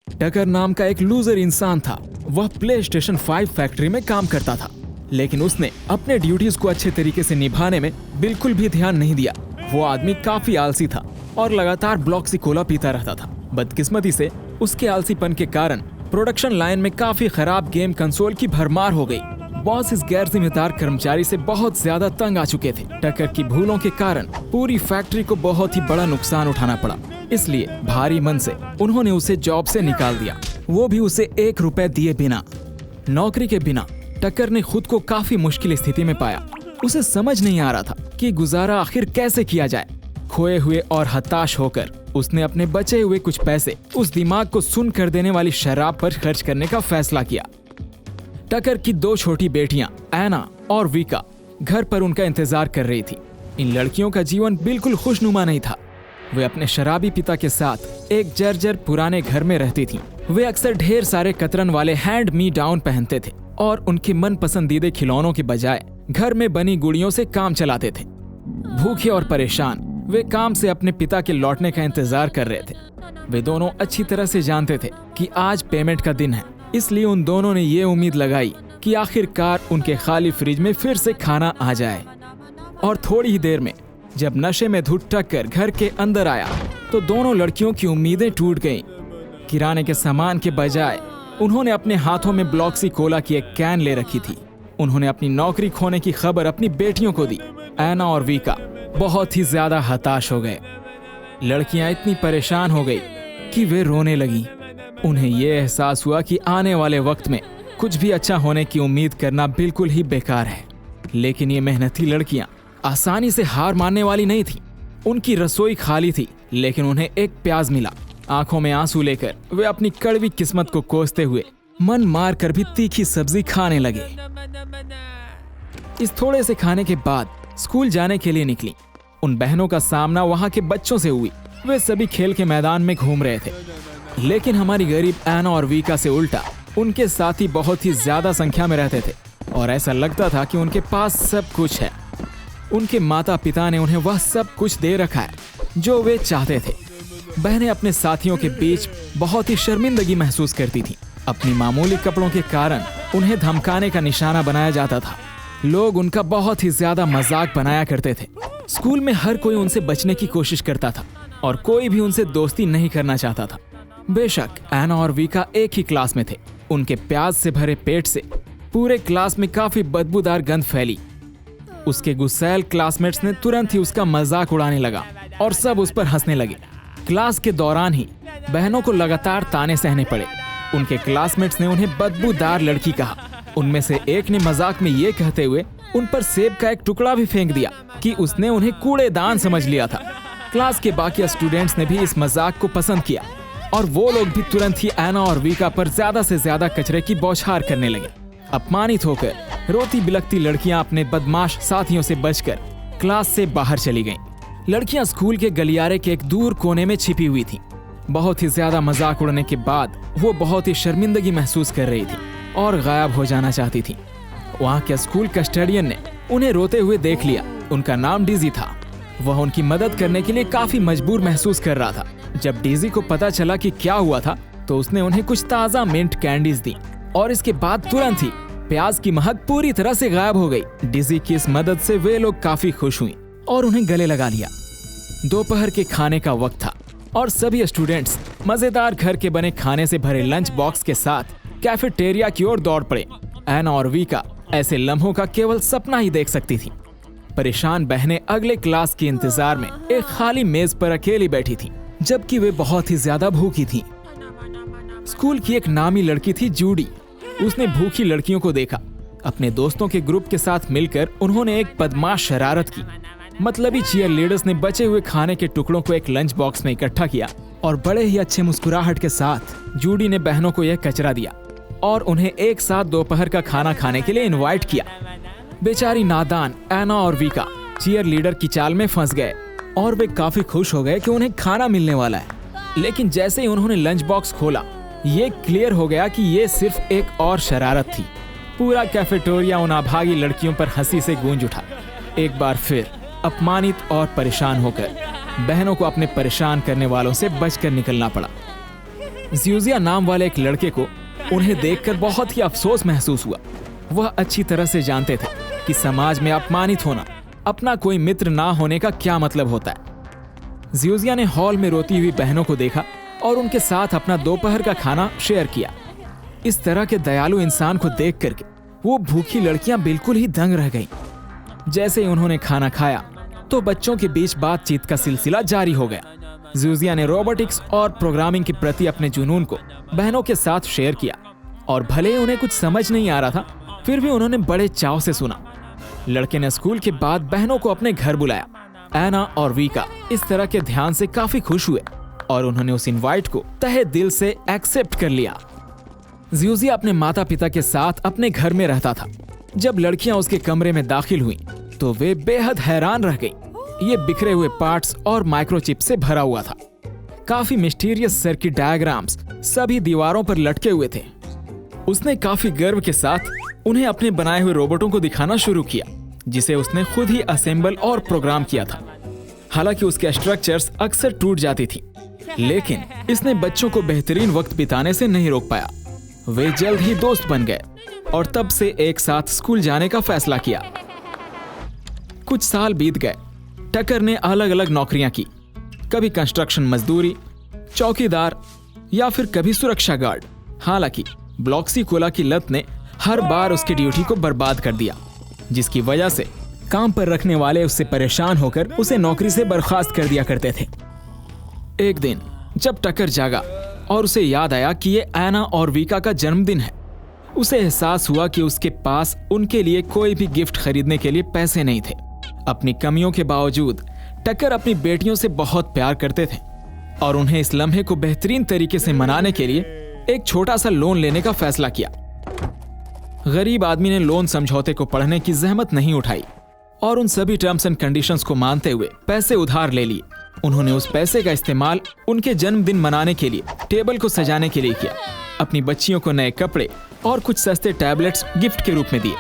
टकर नाम का एक लूजर इंसान था। वह PlayStation 5 फैक्ट्री में काम करता था, लेकिन उसने अपने ड्यूटीज को अच्छे तरीके से निभाने में बिल्कुल भी ध्यान नहीं दिया। वो आदमी काफी आलसी था और लगातार ब्लॉक्सी कोला पीता रहता था। बदकिस्मती से उसके आलसीपन के कारण प्रोडक्शन लाइन में काफी खराब गेम कंसोल की भरमार हो गई। बॉस इस गैर जिम्मेदार कर्मचारी से बहुत ज्यादा तंग आ चुके थे। टकर की भूलों के कारण पूरी फैक्ट्री को बहुत ही बड़ा नुकसान उठाना पड़ा, इसलिए भारी मन से उन्होंने उसे जॉब से निकाल दिया, वो भी उसे 1 रुपए दिए बिना। नौकरी के बिना टकर ने खुद को काफी मुश्किल स्थिति में पाया। उसे समझ नहीं आ रहा था कि गुजारा आखिर कैसे किया जाए। खोए हुए और हताश होकर उसने अपने बचे हुए कुछ पैसे उस दिमाग को सुन कर देने वाली शराब पर खर्च करने का फैसला किया। टकर की 2 छोटी बेटियां एना और विका घर पर उनका इंतजार कर रही थी। इन लड़कियों का जीवन बिल्कुल खुशनुमा नहीं था। वे अपने शराबी पिता के साथ एक जर्जर पुराने घर में रहती थीं। वे अक्सर ढेर सारे कतरन वाले हैंड मी डाउन पहनते थे और उनके मन पसंदीदे खिलौनों के बजाय घर में बनी गुड़ियों से काम चलाते थे। भूखे और परेशान वे काम से अपने पिता के लौटने का इंतजार कर रहे थे। वे दोनों अच्छी तरह से जानते थे कि आज पेमेंट का दिन है, इसलिए उन दोनों ने ये उम्मीद लगाई कि आखिरकार उनके खाली फ्रिज में फिर से खाना आ जाए। और थोड़ी ही देर में जब नशे में धुत टकर घर के अंदर आया तो दोनों लड़कियों की उम्मीदें टूट गईं। किराने के सामान के बजाय उन्होंने अपने हाथों में ब्लॉक्सी कोला की एक कैन ले रखी थी। उन्होंने अपनी नौकरी खोने की खबर अपनी बेटियों को दी। एना और विका बहुत ही ज्यादा हताश हो गए। लड़कियां इतनी परेशान हो गई कि वे रोने लगीं। उन्हें यह एहसास हुआ कि आने वाले वक्त में कुछ भी अच्छा होने की उम्मीद करना बिल्कुल ही बेकार है। लेकिन ये मेहनती लड़कियां आसानी से हार मानने वाली नहीं थीं। उनकी रसोई खाली थी, लेकिन उन्हें एक प्याज मिला। आंखों में आंसू लेकर वे अपनी कड़वी किस्मत को कोसते हुए मन मार कर भी तीखी सब्जी खाने लगे। इस थोड़े से खाने के बाद स्कूल जाने के लिए निकली। उन बहनों का सामना वहां के बच्चों से हुई। वे सभी खेल के मैदान में घूम रहे थे, लेकिन हमारी गरीब एना और विका से उल्टा उनके साथी बहुत ही ज्यादा संख्या में रहते थे और ऐसा लगता था कि उनके पास सब कुछ है। उनके माता पिता ने उन्हें वह सब कुछ दे रखा है जो वे चाहते थे। बहनें अपने साथियों के बीच बहुत ही शर्मिंदगी महसूस करती थीं। अपनी मामूली कपड़ों के कारण उन्हें धमकाने का निशाना बनाया जाता था। लोग उनका बहुत ही ज्यादा मजाक बनाया करते थे। स्कूल में हर कोई उनसे बचने की कोशिश करता था और कोई भी उनसे दोस्ती नहीं करना चाहता था। बेशक एना और विका एक ही क्लास में थे। उनके प्याज से भरे पेट से पूरे क्लास में काफी बदबूदार गंध फैली। उसके गुस्सैल क्लासमेट्स ने तुरंत ही उसका मजाक उड़ाने लगा और सब उस पर हंसने लगे। क्लास के दौरान ही बहनों को लगातार ताने सहने पड़े। उनके क्लासमेट्स ने उन्हें बदबूदार लड़की कहा। उनमें से एक ने मजाक में ये कहते हुए उन पर सेब का एक टुकड़ा भी फेंक दिया कि उसने उन्हें कूड़ेदान समझ लिया था। क्लास के बाकी स्टूडेंट्स ने भी इस मजाक को पसंद किया और वो लोग भी तुरंत ही एना और विका पर ज्यादा से ज्यादा कचरे की बौछार करने लगे। अपमानित होकर रोती बिलखती लड़कियां अपने बदमाश साथियों से बचकर क्लास से बाहर चली गईं। लड़कियां स्कूल के गलियारे के एक दूर कोने में छिपी हुई थीं। बहुत ही ज्यादा मजाक उड़ने के बाद वो बहुत ही शर्मिंदगी महसूस कर रही थी और गायब हो जाना चाहती थी। वहाँ के स्कूल कस्टोडियन ने उन्हें रोते हुए देख लिया। उनका नाम डीजी था। वह उनकी मदद करने के लिए काफी मजबूर महसूस कर रहा था। जब डीजी को पता चला कि क्या हुआ था तो उसने उन्हें कुछ ताज़ा मिंट कैंडीज दी और इसके बाद तुरंत ही प्याज की महक पूरी तरह से गायब हो गई। डीजी की इस मदद से वे लोग काफी खुश हुई और उन्हें गले लगा लिया। दोपहर के खाने का वक्त था और सभी स्टूडेंट्स मजेदार घर के बने खाने से भरे लंच बॉक्स के साथ कैफेटेरिया की ओर दौड़ पड़े। एना और विका ऐसे लम्हों का केवल सपना ही देख सकती थी। परेशान बहनें अगले क्लास के इंतजार में एक खाली मेज पर अकेली बैठी थीं, जबकि वे बहुत ही ज्यादा भूखी थीं। स्कूल की एक नामी लड़की थी जूडी। उसने भूखी लड़कियों को देखा। अपने दोस्तों के ग्रुप के साथ मिलकर उन्होंने एक बदमाश शरारत की। मतलबी चीयर लीडर्स ने बचे हुए खाने के टुकड़ों को एक लंच बॉक्स में इकट्ठा किया और बड़े ही अच्छे मुस्कुराहट के साथ जूडी ने बहनों को यह कचरा दिया और उन्हें एक साथ दोपहर का खाना खाने के लिए इनवाइट किया। बेचारी नादान एना और विका चीयर लीडर की चाल में फंस गए और वे काफी खुश हो गए कि उन्हें खाना मिलने वाला है। लेकिन जैसे ही उन्होंने लंच बॉक्स खोला, ये क्लियर हो गया कि ये सिर्फ एक और शरारत थी। पूरा कैफेटेरिया उन अभागी लड़कियों पर हंसी से गूंज उठा। एक बार फिर अपमानित और परेशान होकर बहनों को अपने परेशान करने वालों से बचकर निकलना पड़ा। ज्यूजिया नाम वाले एक लड़के को उन्हें देखकर बहुत ही अफसोस महसूस हुआ। वह अच्छी तरह से जानते थे कि समाज में अपमानित होना, अपना कोई मित्र ना होने का क्या मतलब होता है। ज्यूजिया ने हॉल में रोती हुई बहनों को देखा और उनके साथ अपना दोपहर का खाना शेयर किया। इस तरह के दयालु इंसान को देख करके वो भूखी लड़कियां बिल्कुल ही दंग रह गईं। जैसे ही उन्होंने खाना खाया तो बच्चों के बीच बातचीत का सिलसिला जारी हो गया। ज्यूजिया ने रोबोटिक्स और प्रोग्रामिंग के प्रति अपने जुनून को बहनों के साथ शेयर किया और भले ही उन्हें कुछ समझ नहीं आ रहा था, फिर भी उन्होंने बड़े चाव से सुना। लड़के ने स्कूल के बाद बहनों को अपने घर बुलाया। एना और वीका इस तरह के ध्यान से काफी खुश हुए और उन्होंने उस इनवाइट को तहे दिल से एक्सेप्ट कर लिया। ज्यूजिया अपने माता पिता के साथ अपने घर में रहता था। जब लड़कियां उसके कमरे में दाखिल हुईं, तो वे बेहद हैरान रह गईं। ये बिखरे हुए पार्ट्स और माइक्रोचिप से भरा हुआ था। काफी मिस्टीरियस सर्किट डायग्राम्स सभी दीवारों पर लटके हुए थे। उसने काफी गर्व के साथ उन्हें अपने बनाए हुए रोबोटों को दिखाना शुरू किया, जिसे उसने खुद ही असेंबल और प्रोग्राम किया था। हालांकि उसके स्ट्रक्चर्स अक्सर टूट जाती थी, लेकिन इसने बच्चों को बेहतरीन वक्त बिताने से नहीं रोक पाया। वे जल्द ही दोस्त बन गए और तब से एक साथ स्कूल जाने का फैसला किया। कुछ साल बीत गए। टकर ने अलग अलग नौकरियां की, कभी कंस्ट्रक्शन मजदूरी, चौकीदार या फिर कभी सुरक्षा गार्ड। हालांकि ब्लॉक्सी कोला की लत ने हर बार उसकी ड्यूटी को बर्बाद कर दिया, जिसकी वजह से काम पर रखने वाले उससे परेशान होकर उसे नौकरी से बर्खास्त कर दिया करते थे। एक दिन जब टकर जागा और उसे याद आया कि ये एना और वीका का जन्मदिन है, उसे एहसास हुआ कि उसके पास उनके लिए कोई भी गिफ्ट खरीदने के लिए पैसे नहीं थे। अपनी कमियों के बावजूद टकर अपनी बेटियों से बहुत प्यार करते थे और उन्हें इस लम्हे को बेहतरीन तरीके से मनाने के लिए एक छोटा सा लोन लेने का फैसला किया। गरीब आदमी ने लोन समझौते को पढ़ने की जहमत नहीं उठाई और उन सभी टर्म्स एंड कंडीशंस को मानते हुए पैसे उधार ले लिए। उन्होंने उस पैसे का इस्तेमाल उनके जन्मदिन मनाने के लिए टेबल को सजाने के लिए किया। अपनी बच्चियों को नए कपड़े और कुछ सस्ते टैबलेट्स गिफ्ट के रूप में दिए।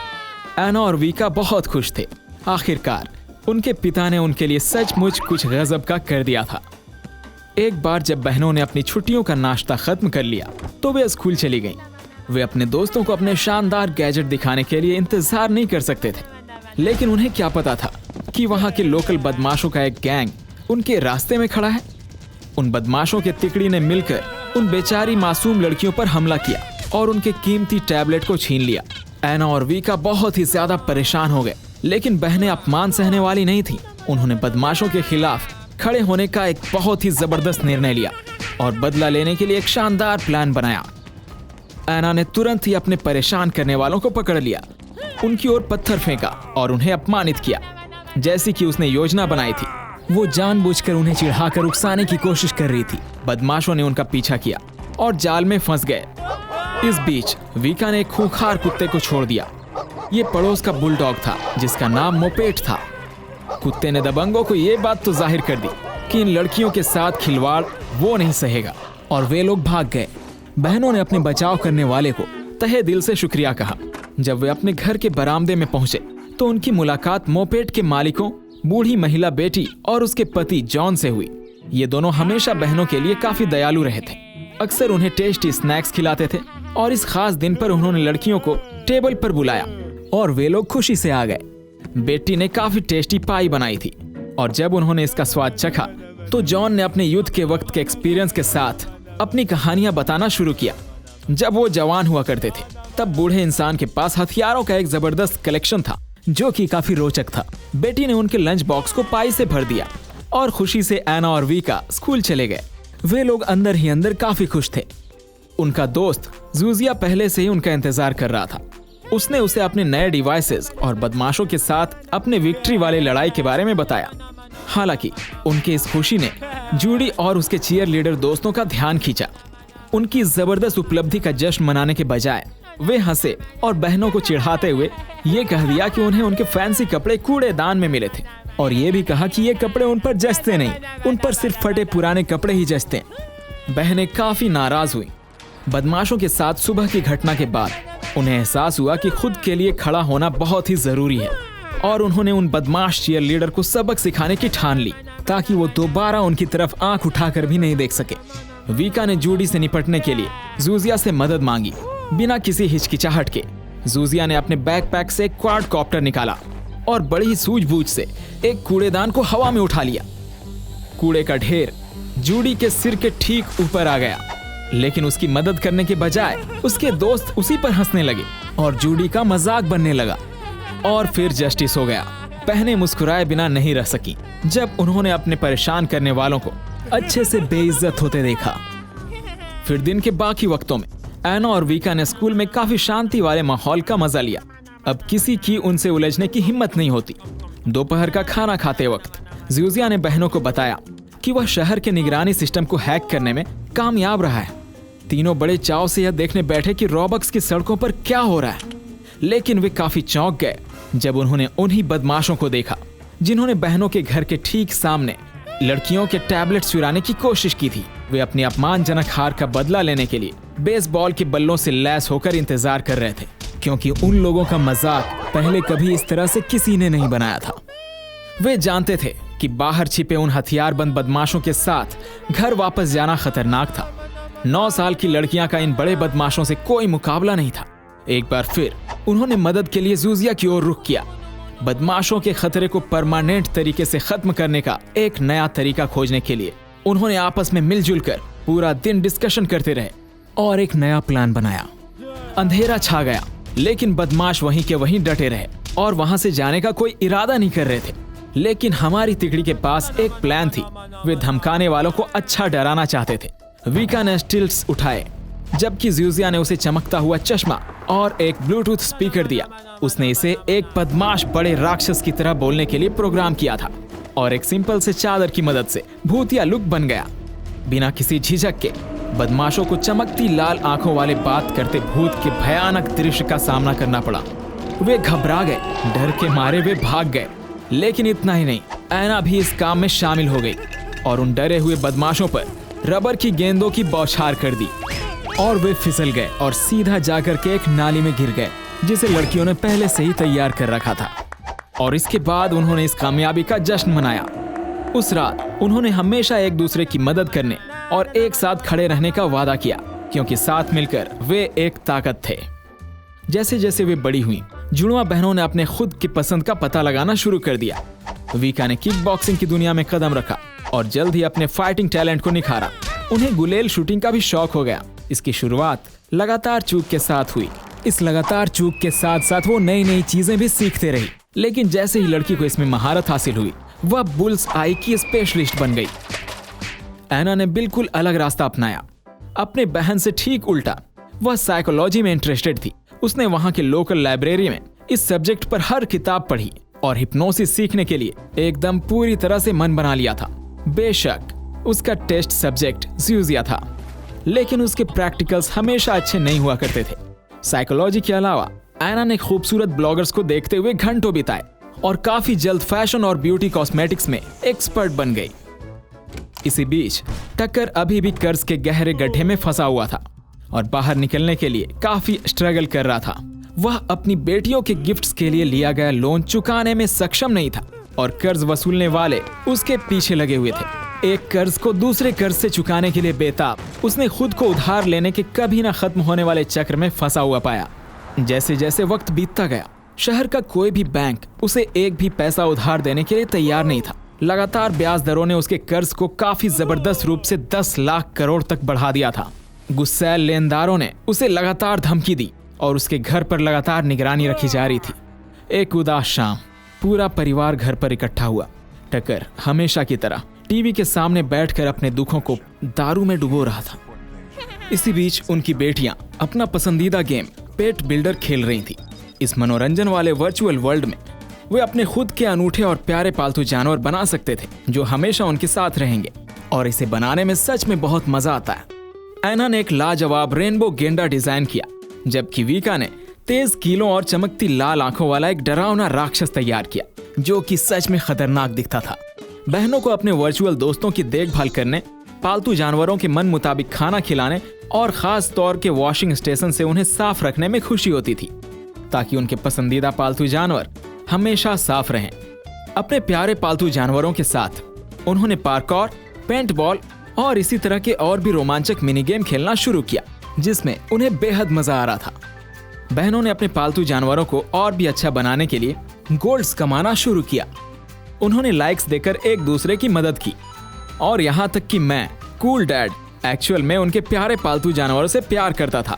एना और वीका बहुत खुश थे। आखिरकार उनके पिता ने उनके लिए सचमुच कुछ गजब का कर दिया था। एक बार जब बहनों ने अपनी छुट्टियों का नाश्ता खत्म कर लिया तो वे स्कूल चली गईं। वे अपने दोस्तों को अपने शानदार गैजेट दिखाने के लिए इंतजार नहीं कर सकते थे, लेकिन उन्हें क्या पता था कि वहां के लोकल बदमाशों का एक गैंग उनके रास्ते में खड़ा है। उन बदमाशों के तिकड़ी ने मिलकर उन बेचारी मासूम लड़कियों पर हमला किया और उनके कीमती टैबलेट को छीन लिया। एना और वीका बहुत ही ज्यादा परेशान हो गए, लेकिन बहनें अपमान सहने वाली नहीं थीं। उन्होंने बदमाशों के खिलाफ खड़े होने का एक बहुत ही जबरदस्त निर्णय लिया और बदला लेने के लिए एक शानदार प्लान बनाया। एना ने तुरंत ही अपने परेशान करने वालों को पकड़ लिया, उनकी ओर पत्थर फेंका और उन्हें अपमानित किया। जैसी कि उसने योजना बनाई थी, वो जानबूझकर उन्हें चिढ़ाकर उकसाने की कोशिश कर रही थी। बदमाशों ने उनका पीछा किया और जाल में फंस गए। इस बीच वीका ने एक खूंखार कुत्ते को छोड़ दिया। ये पड़ोस का बुलडॉग था जिसका नाम मोपेट था। कुत्ते ने दबंगों को ये बात तो जाहिर कर दी कि इन लड़कियों के साथ खिलवाड़ वो नहीं सहेगा और वे लोग भाग गए। बहनों ने अपने बचाव करने वाले को तहे दिल से शुक्रिया कहा। जब वे अपने घर के बरामदे में पहुंचे तो उनकी मुलाकात मोपेट के मालिकों, बूढ़ी महिला बेटी और उसके पति जॉन से हुई। ये दोनों हमेशा बहनों के लिए काफी दयालु रहे थे। अक्सर उन्हें टेस्टी स्नैक्स खिलाते थे और इस खास दिन पर उन्होंने लड़कियों को टेबल पर बुलाया और वे लोग खुशी से आ गए। बेटी ने काफी टेस्टी पाई बनाई थी और जब उन्होंने इसका स्वाद चखा तो जॉन ने अपने युद्ध के वक्त के एक्सपीरियंस के साथ अपनी कहानियां बताना शुरू किया। जब वो जवान हुआ करते थे तब बूढ़े इंसान के पास हथियारों का एक जबरदस्त कलेक्शन था जो कि काफी रोचक था। बेटी ने उनके लंच बॉक्स को पाई से भर दिया और खुशी से एना और वीका स्कूल चले गए। वे लोग अंदर ही अंदर काफी खुश थे। उनका दोस्त ज्यूजिया पहले से ही उनका इंतजार कर रहा था। उसने उसे अपने नए डिवाइसेस और बदमाशों के साथ अपने विक्ट्री वाले लड़ाई के बारे में बताया। हालांकि उनकी इस खुशी ने जूडी और उसके चीयर लीडर दोस्तों का ध्यान खींचा। उनकी इस जबरदस्त उपलब्धि का जश्न मनाने के बजाय वे हंसे और बहनों को चिढ़ाते हुए ये कह दिया कि उन्हें उनके फैंसी कपड़े कूड़ेदान में मिले थे और ये भी कहा कि ये कपड़े उन पर जचते नहीं, उन पर सिर्फ फटे पुराने कपड़े ही जचते। बहनें काफी नाराज हुई। बदमाशों के साथ सुबह की घटना के बाद उन्हें एहसास हुआ कि खुद के लिए खड़ा होना बहुत ही जरूरी है और उन्होंने उन बदमाश चीयर लीडर को सबक सिखाने की ठान ली ताकि वो दोबारा उनकी तरफ आंख उठाकर भी नहीं देख सके। वीका ने जूडी से निपटने के लिए जूजिया से मदद मांगी। बिना किसी हिचकिचाहट के जूजिया ने अपने बैकपैक से एक क्वाडकॉप्टर निकाला और बड़ी ही सूझबूझ से एक कूड़ेदान को हवा में उठा लिया। कूड़े का ढेर जूडी के सिर के ठीक ऊपर आ गया, लेकिन उसकी मदद करने के बजाय उसके दोस्त उसी पर हंसने लगे और जूडी का मजाक बनने लगा। और फिर जस्टिस हो गया। बहनें मुस्कुराए बिना नहीं रह सकी जब उन्होंने अपने परेशान करने वालों को अच्छे से बेइज्जत होते देखा। फिर दिन के बाकी वक्तों में एना और वीका ने स्कूल में काफी शांति वाले माहौल का मजा लिया। अब किसी की उनसे उलझने की हिम्मत नहीं होती। दोपहर का खाना खाते वक्त जूजिया ने बहनों को बताया कि वह शहर के निगरानी सिस्टम को हैक करने में कामयाब रहा है। तीनों बड़े चाव से यह देखने बैठे कि रॉबक्स की सड़कों पर क्या हो रहा है, लेकिन वे काफी चौंक गए जब उन्होंने उन्हीं बदमाशों को देखा जिन्होंने बहनों के घर के ठीक सामने लड़कियों के टैबलेट चुराने की कोशिश की थी। वे अपनी अपमानजनक हार का बदला लेने के लिए बेसबॉल के बल्लों से लैस होकर इंतजार कर रहे थे, क्योंकि उन लोगों का मजाक पहले कभी इस तरह से किसी ने नहीं बनाया था। वे जानते थे कि बाहर छिपे उन हथियारबंद बदमाशों के साथ घर वापस जाना खतरनाक था। 9 साल की लड़कियां का इन बड़े बदमाशों से कोई मुकाबला नहीं था। एक बार फिर उन्होंने मदद के लिए जूजिया की ओर रुख किया। बदमाशों के खतरे को परमानेंट तरीके से खत्म करने का एक नया तरीका खोजने के लिए उन्होंने आपस में मिलजुल कर पूरा दिन डिस्कशन करते रहे और एक नया प्लान बनाया। अंधेरा छा गया, लेकिन बदमाश वहीं के वहीं डटे रहे और वहां से जाने का कोई इरादा नहीं कर रहे थे। लेकिन हमारी तिकड़ी के पास एक प्लान थी। वे धमकाने वालों को अच्छा डराना चाहते थे। वीका ने स्टिल्स उठाए, जबकि जूजिया ने उसे चमकता हुआ चश्मा और एक ब्लूटूथ स्पीकर दिया। उसने इसे एक बदमाश बड़े राक्षस की तरह बोलने के लिए प्रोग्राम किया था और एक सिंपल से चादर की मदद से भूतिया लुक बन गया। बिना किसी झिझक के बदमाशों को चमकती लाल आंखों वाले बात करते भूत के भयानक दृश्य का सामना करना पड़ा। वे घबरा गए, डर के मारे वे भाग गए। लेकिन इतना ही नहीं, ऐना भी इस काम में शामिल हो गई और उन डरे हुए बदमाशों पर रबर की गेंदों की बौछार कर दी और वे फिसल गए और सीधा जाकर के एक नाली में गिर गए, जिसे लड़कियों ने पहले से ही तैयार कर रखा था। और इसके बाद उन्होंने इस कामयाबी का जश्न मनाया। उस रात उन्होंने हमेशा एक दूसरे की मदद करने और एक साथ खड़े रहने का वादा किया, क्योंकि साथ मिलकर वे एक ताकत थे। जैसे जैसे वे बड़ी हुईं, जुड़वा बहनों ने अपने खुद की पसंद का पता लगाना शुरू कर दिया। वीका ने किक बॉक्सिंग की दुनिया में कदम रखा और जल्द ही अपने फाइटिंग टैलेंट को निखारा। उन्हें गुलेल शूटिंग का भी शौक हो गया। इसकी शुरुआत लगातार चूक के साथ हुई। इस लगातार चूक के साथ साथ वो नई नई चीजें भी सीखते रही। लेकिन जैसे ही लड़की को इसमें महारत हासिल हुई, वह बुल्स आई की स्पेशलिस्ट बन गई। ऐना ने बिल्कुल अलग रास्ता अपनाया, अपने बहन से ठीक उल्टा। वह साइकोलॉजी में इंटरेस्टेड थी। उसने वहां के लोकल लाइब्रेरी में इस सब्जेक्ट पर हर किताब पढ़ी और हिप्नोसिस सीखने के लिए एकदम पूरी तरह से मन बना लिया था। बेशक उसका टेस्ट सब्जेक्ट जूजिया था, लेकिन उसके प्रैक्टिकल्स हमेशा अच्छे नहीं हुआ करते थे। साइकोलॉजी के अलावा ऐना ने खूबसूरत ब्लॉगर्स को देखते हुए घंटों बिताए और काफी जल्द फैशन और ब्यूटी कॉस्मेटिक्स में एक्सपर्ट बन गई। इसी बीच टक्कर अभी भी कर्ज के गहरे गड्ढे में फंसा हुआ था और बाहर निकलने के लिए काफी स्ट्रगल कर रहा था। वह अपनी बेटियों के गिफ्ट्स के लिए लिया गया लोन चुकाने में सक्षम नहीं था और कर्ज वसूलने वाले उसके पीछे लगे हुए थे। एक कर्ज को दूसरे कर्ज से चुकाने के लिए बेताब उसने खुद को उधार लेने के कभी ना खत्म होने वाले चक्र में फंसा हुआ पाया। जैसे जैसे वक्त बीतता गया, शहर का कोई भी बैंक उसे एक भी पैसा उधार देने के लिए तैयार नहीं था। लगातार ब्याज दरों ने उसके कर्ज को काफी जबरदस्त रूप से 10 लाख करोड़ तक बढ़ा दिया था। गुस्सैल लेनदारों ने उसे लगातार धमकी दी और उसके घर पर लगातार निगरानी रखी जा रही थी। एक उदास शाम पूरा परिवार घर पर इकट्ठा हुआ। टक्कर हमेशा की तरह टीवी के सामने बैठकर अपने दुखों को दारू में डुबो रहा था। इसी बीच उनकी बेटियां अपना पसंदीदा गेम पेट बिल्डर खेल रही थी। इस मनोरंजन वाले वर्चुअल वर्ल्ड में वे अपने खुद के अनूठे और प्यारे पालतू जानवर बना सकते थे जो हमेशा उनके साथ रहेंगे, और इसे बनाने में सच में बहुत मजा आता है। ऐना ने एक लाजवाब रेनबो गेंडा डिजाइन किया, जबकि वीका ने तेज कीलों और चमकती लाल आंखों वाला एक डरावना राक्षस तैयार किया जो कि सच में खतरनाक दिखता था। बहनों को अपने वर्चुअल दोस्तों की देखभाल करने, पालतू जानवरों के मन मुताबिक खाना खिलाने और खास तौर के वॉशिंग स्टेशन से उन्हें साफ रखने में खुशी होती थी, ताकि उनके पसंदीदा पालतू जानवर हमेशा साफ रहें। अपने प्यारे पालतू जानवरों के साथ उन्होंने पार्कौर, पेंटबॉल और इसी तरह के और भी रोमांचक मिनी गेम खेलना शुरू किया, जिसमें उन्हें बेहद मजा आ रहा था। बहनों ने अपने पालतू जानवरों को और भी अच्छा बनाने के लिए गोल्ड्स कमाना शुरू किया। उन्होंने लाइक्स देकर एक दूसरे की मदद की, और यहाँ तक कि मैं, कूल डैड, एक्चुअल में उनके प्यारे पालतू जानवरों से प्यार करता था।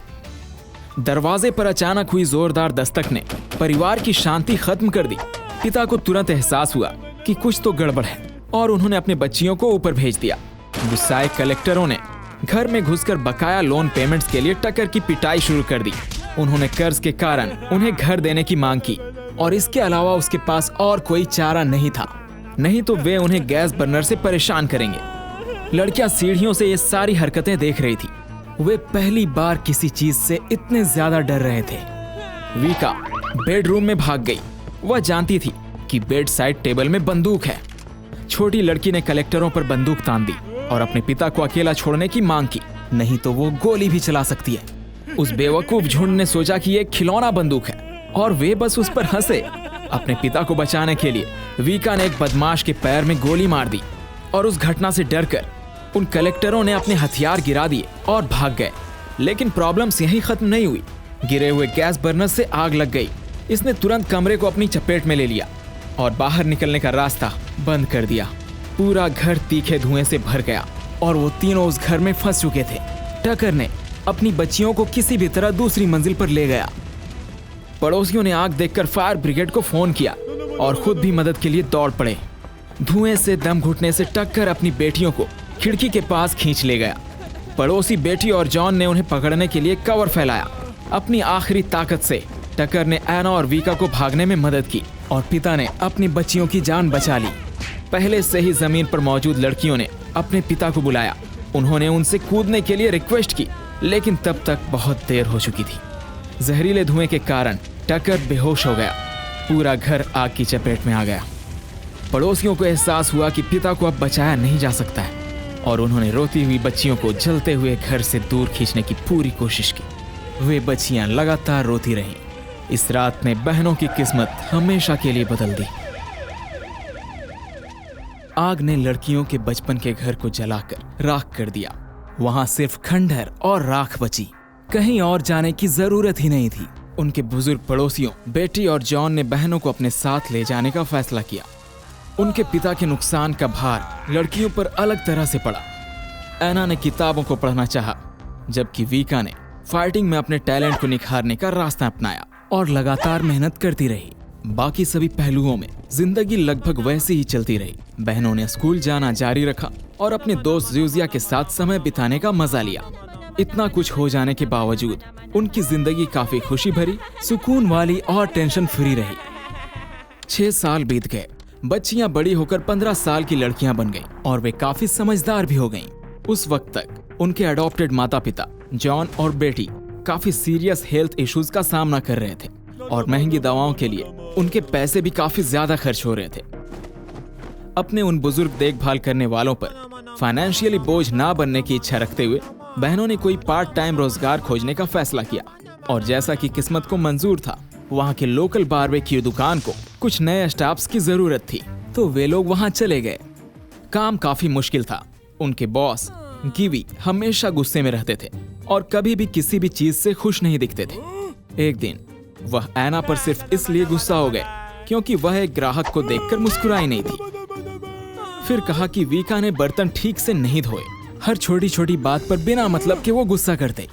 दरवाजे पर अचानक हुई जोरदार दस्तक ने परिवार की शांति खत्म कर दी। पिता को तुरंत एहसास हुआ कि कुछ तो गड़बड़ है, और उन्होंने अपने बच्चियों को ऊपर भेज दिया। गुस्साए कलेक्टरों ने घर में घुसकर बकाया लोन पेमेंट्स के लिए टकर की पिटाई शुरू कर दी। उन्होंने कर्ज के कारण उन्हें घर देने की मांग की, और इसके अलावा उसके पास और कोई चारा नहीं था, नहीं तो वे उन्हें गैस बर्नर से परेशान करेंगे। लड़कियां सीढ़ियों से ये सारी हरकतें देख रही थी। वे पहली बार किसी चीज से इतने ज्यादा डर रहे थे। वीका बेडरूम में भाग गई। वह जानती थी कि बेड साइड टेबल में बंदूक है। छोटी लड़की ने कलेक्टरों पर बंदूक तान दी और अपने पिता को अकेला छोड़ने की मांग की, नहीं तो वो गोली भी चला सकती है। उस बेवकूफ झुंड ने सोचा कि ये खिलौना बंदूक है, और वे बस उस पर हंसे। अपने पिता को बचाने के लिए वीका ने एक बदमाश के पैर में गोली मार दी, और उस घटना से डरकर उन कलेक्टरों ने अपने हथियार गिरा दिए और भाग गए। लेकिन प्रॉब्लम्स यहीं खत्म नहीं हुई। गिरे हुए गैस बर्नर से आग लग गई। इसने तुरंत कमरे को अपनी चपेट में ले लिया और बाहर निकलने का रास्ता बंद कर दिया। पूरा घर तीखे धुएं से भर गया, और वो तीनों उस घर में फंस चुके थे। टकर ने अपनी बच्चियों को किसी भी तरह दूसरी मंजिल पर ले गया। पड़ोसियों ने आग देखकर फायर ब्रिगेड को फोन किया और खुद भी मदद के लिए दौड़ पड़े। धुएं से दम घुटने से टक्कर अपनी बेटियों को खिड़की के पास खींच ले गया। पड़ोसी बेटी और जॉन ने उन्हें पकड़ने के लिए कवर फैलाया। अपनी आखिरी ताकत से टकर ने एना और वीका को भागने में मदद की, और पिता ने अपनी बच्चियों की जान बचा ली। पहले से ही जमीन पर मौजूद लड़कियों ने अपने पिता को बुलाया। उन्होंने उनसे कूदने के लिए रिक्वेस्ट की, लेकिन तब तक बहुत देर हो चुकी थी। जहरीले धुएं के कारण टकर बेहोश हो गया। पूरा घर आग की चपेट में आ गया। पड़ोसियों को एहसास हुआ कि पिता को अब बचाया नहीं जा सकता है, और उन्होंने रोती हुई बच्चियों को जलते हुए घर से दूर खींचने की पूरी कोशिश की। वे बच्चियां लगातार रोती रहीं। इस रात ने बहनों की किस्मत हमेशा के लिए बदल दी। आग ने लड़कियों के बचपन के घर को जलाकर राख कर दिया। वहां सिर्फ खंडहर और राख बची। कहीं और जाने की जरूरत ही नहीं थी। उनके बुजुर्ग पड़ोसियों बेटी और जॉन ने बहनों को अपने साथ ले जाने का फैसला किया। उनके पिता के नुकसान का भार लड़कियों पर अलग तरह से पड़ा। एना ने किताबों को पढ़ना चाहा, जबकि वीका ने फाइटिंग में अपने टैलेंट को निखारने का रास्ता अपनाया और लगातार मेहनत करती रही। बाकी सभी पहलुओं में जिंदगी लगभग वैसे ही चलती रही। बहनों ने स्कूल जाना जारी रखा और अपने दोस्त ज्यूजिया के साथ समय बिताने का मजा लिया। इतना कुछ हो जाने के बावजूद उनकी जिंदगी काफी खुशी भरी, सुकून वाली और टेंशन फ्री रही। 6 साल बीत गए। बच्चियां बड़ी होकर 15 साल की लड़कियां बन गईं और वे काफी समझदार भी हो गईं। उस वक्त तक उनके अडॉप्टेड माता पिता जॉन और बेटी काफी सीरियस हेल्थ इश्यूज का सामना कर रहे थे, और महंगी दवाओं के लिए उनके पैसे भी काफी ज्यादा खर्च हो रहे थे। अपने उन बुजुर्ग देखभाल करने वालों पर फाइनेंशियली बोझ ना बनने की इच्छा रखते हुए बहनों ने कोई पार्ट टाइम रोजगार खोजने का फैसला किया, और जैसा कि किस्मत को मंजूर था, वहाँ के लोकल बारबेक्यू दुकान को कुछ नए स्टाफ्स की जरूरत थी, तो वे लोग वहाँ चले गए। काम काफी मुश्किल था। उनके बॉस गिवी हमेशा गुस्से में रहते थे और कभी भी किसी भी चीज से खुश नहीं दिखते थे। एक दिन वह एना पर सिर्फ इसलिए गुस्सा हो गए क्योंकि वह एक ग्राहक को देखकर मुस्कुराई नहीं थी। फिर कहा कि वीका ने बर्तन ठीक से नहीं धोए। हर छोटी छोटी बात पर बिना मतलब के वो गुस्सा करते।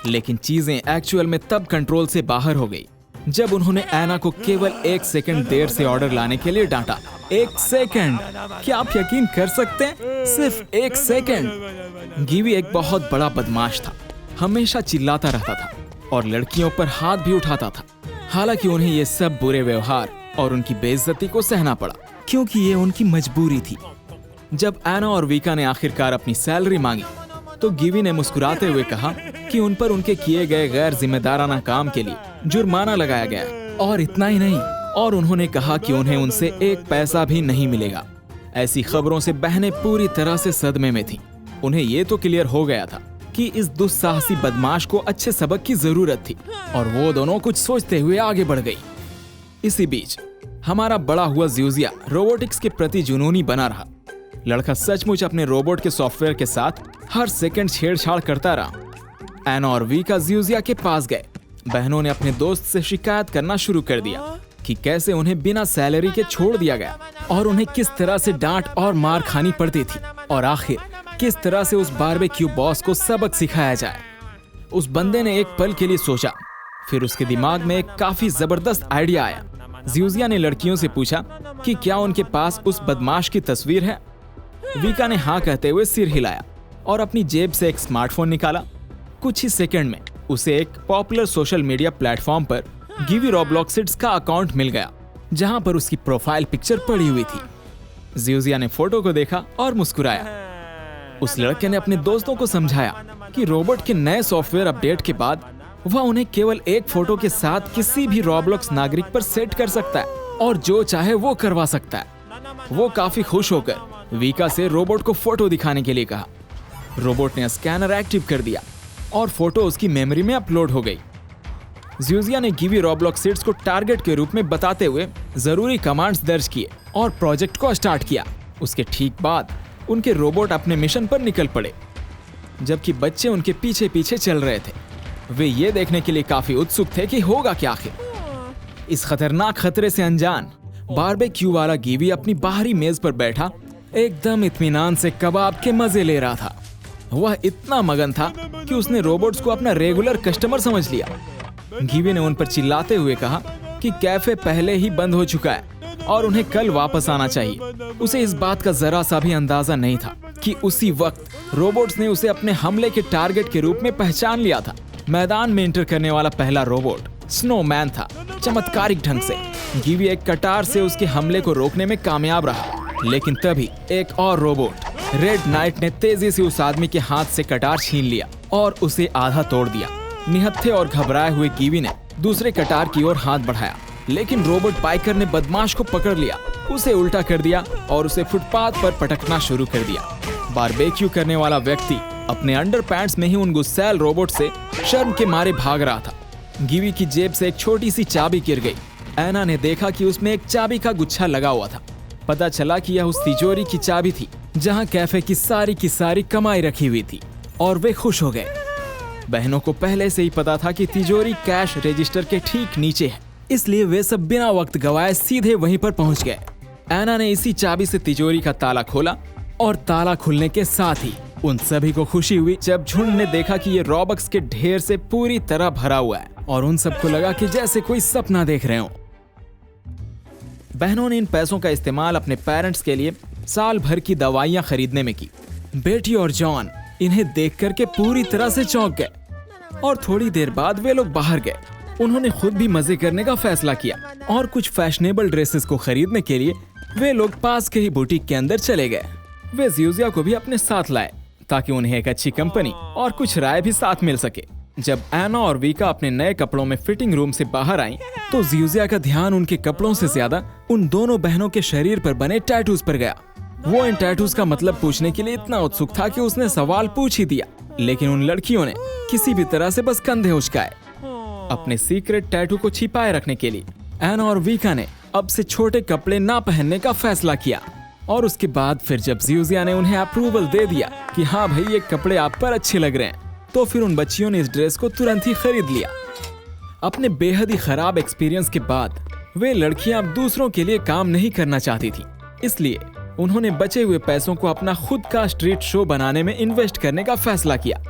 लेकिन चीजें एक्चुअल में तब कंट्रोल से बाहर हो गई जब उन्होंने एना को केवल 1 सेकंड देर से ऑर्डर लाने के लिए डांटा। 1 सेकंड! क्या आप यकीन कर सकते हैं? सिर्फ 1 सेकंड! गिवी एक बहुत बड़ा बदमाश था। हमेशा चिल्लाता रहता था और लड़कियों पर हाथ भी उठाता था। हालांकि उन्हें ये सब बुरे व्यवहार और उनकी बेइज्जती को सहना पड़ा, क्योंकि ये उनकी मजबूरी थी। जब एना और वीका ने आखिरकार अपनी सैलरी मांगी, तो गिवी ने मुस्कुराते हुए कहा कि उन पर उनके किए गए गैर जिम्मेदाराना काम के लिए जुर्माना लगाया गया है। और इतना ही नहीं, और उन्होंने कहा कि उन्हें उनसे 1 पैसा भी नहीं मिलेगा। ऐसी खबरों से बहनें पूरी तरह से सदमे में थीं। उन्हें ये तो क्लियर हो गया था कि इस दुस्साहसी बदमाश को अच्छे सबक की जरूरत थी, और वो दोनों कुछ सोचते हुए आगे बढ़ गई। इसी बीच हमारा बड़ा हुआ ज्यूजिया रोबोटिक्स के प्रति जुनूनी बना रहा। लड़का सचमुच अपने रोबोट के सॉफ्टवेयर के साथ हर सेकंड छेड़छाड़ करता रहा। एना और वीका जियोजिया के पास गए। बहनों ने अपने दोस्त से शिकायत करना शुरू कर दिया कि कैसे उन्हें बिना सैलरी के छोड़ दिया गया और उन्हें किस तरह से डांट और मार खानी पड़ती थी, और आखिर किस तरह से उस बारबेक्यू बॉस को सबक सिखाया जाए। उस बंदे ने एक पल के लिए सोचा, फिर उसके दिमाग में एक काफी जबरदस्त आइडिया आया। जियोजिया ने लड़कियों से पूछा कि क्या उनके पास उस बदमाश की तस्वीर है। वीका ने हाँ कहते हुए सिर हिलाया और अपनी जेब से एक स्मार्टफोन निकाला। कुछ ही सेकंड में उसे एक पॉपुलर सोशल मीडिया प्लेटफॉर्म पर गिवी रॉब्लॉक्सिड्स का अकाउंट मिल गया, जहां पर उसकी प्रोफाइल पिक्चर पड़ी हुई थी। जियोजिया ने फोटो को देखा और मुस्कुराया। उस लड़के ने अपने दोस्तों को समझाया कि रोबोट के नए सॉफ्टवेयर अपडेट के बाद वह उन्हें केवल एक फोटो के साथ किसी भी रॉब्लॉक्स नागरिक पर सेट कर सकता है और जो चाहे वो करवा सकता है। वो काफी खुश होकर वीका से रोबोट को फोटो दिखाने के लिए कहा। रोबोट ने स्कैनर एक्टिव कर दिया और फोटो उसकी मेमोरी में अपलोड हो गई। जियोजिया ने गिवी रॉब्लॉक्सिड्स को टारगेट के रूप में बताते हुए जरूरी कमांड्स दर्ज किए और प्रोजेक्ट को स्टार्ट किया। उसके ठीक बाद उनके रोबोट अपने मिशन पर निकल पड़े, जबकि बच्चे उनके पीछे पीछे चल रहे थे। वे ये देखने के लिए काफी उत्सुक थे कि होगा क्या आखिर। इस खतरनाक खतरे से अनजान बारबेक्यू वाला गिवी अपनी बाहरी मेज पर बैठा एकदम इत्मीनान से कबाब के मजे ले रहा था। वह इतना मगन था कि उसने रोबोट्स को अपना रेगुलर कस्टमर समझ लिया। गिवी ने उन पर चिल्लाते हुए कहा कि कैफे पहले ही बंद हो चुका है और उन्हें कल वापस आना चाहिए। उसे इस बात का जरा सा भी अंदाजा नहीं था कि उसी वक्त रोबोट्स ने उसे अपने हमले के टारगेट के रूप में पहचान लिया था। मैदान में एंटर करने वाला पहला रोबोट स्नोमैन था। चमत्कारिक ढंग से गिवी एक कटार से उसके हमले को रोकने में कामयाब रहा, लेकिन तभी एक और रोबोट रेड नाइट ने तेजी से उस आदमी के हाथ से कटार छीन लिया और उसे आधा तोड़ दिया। निहत्थे और घबराए हुए गिवी ने दूसरे कटार की ओर हाथ बढ़ाया, लेकिन रोबोट बाइकर ने बदमाश को पकड़ लिया, उसे उल्टा कर दिया और उसे फुटपाथ पर पटकना शुरू कर दिया। बारबेक्यू करने वाला व्यक्ति अपने अंडरपैंट्स में ही उन गुस्सैल रोबोट से शर्म के मारे भाग रहा था। गिवी की जेब से एक छोटी सी चाबी गिर गई। एना ने देखा कि उसमें एक चाबी का गुच्छा लगा हुआ था। पता चला कि यह उस तिजोरी की चाबी थी जहां कैफे की सारी कमाई रखी हुई थी, और वे खुश हो गए। बहनों को पहले से ही पता था कि तिजोरी कैश रजिस्टर के ठीक नीचे है, इसलिए वे सब बिना वक्त गवाए सीधे वहीं पर पहुंच गए। एना ने इसी चाबी से तिजोरी का ताला खोला और ताला खुलने के साथ ही उन सभी को खुशी हुई जब झुंड ने देखा कि ये रॉबक्स के ढेर से पूरी तरह भरा हुआ है, और उन सबको लगा कि जैसे कोई सपना देख रहे हो। बहनों ने इन पैसों का इस्तेमाल अपने पेरेंट्स के लिए साल भर की दवाइयां खरीदने में की। बेटी और जॉन इन्हें देख करके पूरी तरह से चौंक गए, और थोड़ी देर बाद वे लोग बाहर गए। उन्होंने खुद भी मजे करने का फैसला किया और कुछ फैशनेबल ड्रेसेस को खरीदने के लिए वे लोग पास के ही बुटीक के अंदर चले गए। वे जियोजिया को भी अपने साथ लाए ताकि उन्हें एक अच्छी कंपनी और कुछ राय भी साथ मिल सके। जब एना और वीका अपने नए कपड़ों में फिटिंग रूम से बाहर आई तो जियोजिया का ध्यान उनके कपड़ों से ज्यादा उन दोनों बहनों के शरीर पर बने टैटूज पर गया। वो इन टैटूज का मतलब पूछने के लिए इतना उत्सुक था कि उसने सवाल पूछ ही दिया, लेकिन उन लड़कियों ने किसी भी तरह से बस कंधे उचकाए। अपने सीक्रेट टैटू को छिपाए रखने के लिए एना और वीका ने अब से छोटे कपड़े ना पहनने का फैसला किया, और उसके बाद फिर जब जियोजिया ने उन्हें अप्रूवल दे दिया कि हाँ भाई ये कपड़े आप पर अच्छे लग रहे हैं, तो फिर उन बच्चियों ने इस ड्रेस को तुरंत ही खरीद लिया। अपने बेहद ही खराब एक्सपीरियंस के बाद वे लड़कियां अब दूसरों के लिए काम नहीं करना चाहती थी, इसलिए उन्होंने बचे हुए पैसों को अपना खुद का स्ट्रीट शो बनाने में इन्वेस्ट करने का फैसला किया।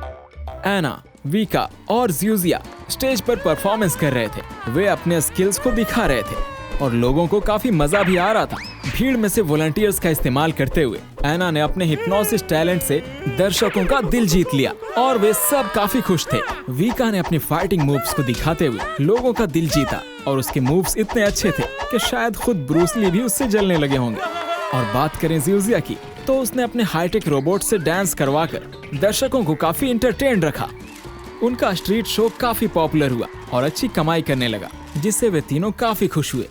एना, वीका और जियोजिया स्टेज पर परफॉर्मेंस कर रहे थे। वे अपने स्किल्स को दिखा रहे थे और लोगों को काफी मजा भी आ रहा था। भीड़ में से वॉलंटियर्स का इस्तेमाल करते हुए एना ने अपने हिप्नोसिस टैलेंट से दर्शकों का दिल जीत लिया और वे सब काफी खुश थे। वीका ने अपने फाइटिंग मूव्स को दिखाते हुए लोगों का दिल जीता और उसके मूव्स इतने अच्छे थे कि शायद खुद ब्रूस ली भी उससे जलने लगे होंगे। और बात करें जियोजिया की, तो उसने अपने हाईटेक रोबोट से डांस करवाकर दर्शकों को काफी एंटरटेन रखा। उनका स्ट्रीट शो काफी पॉपुलर हुआ और अच्छी कमाई करने लगा, जिससे वे तीनों काफी खुश हुए।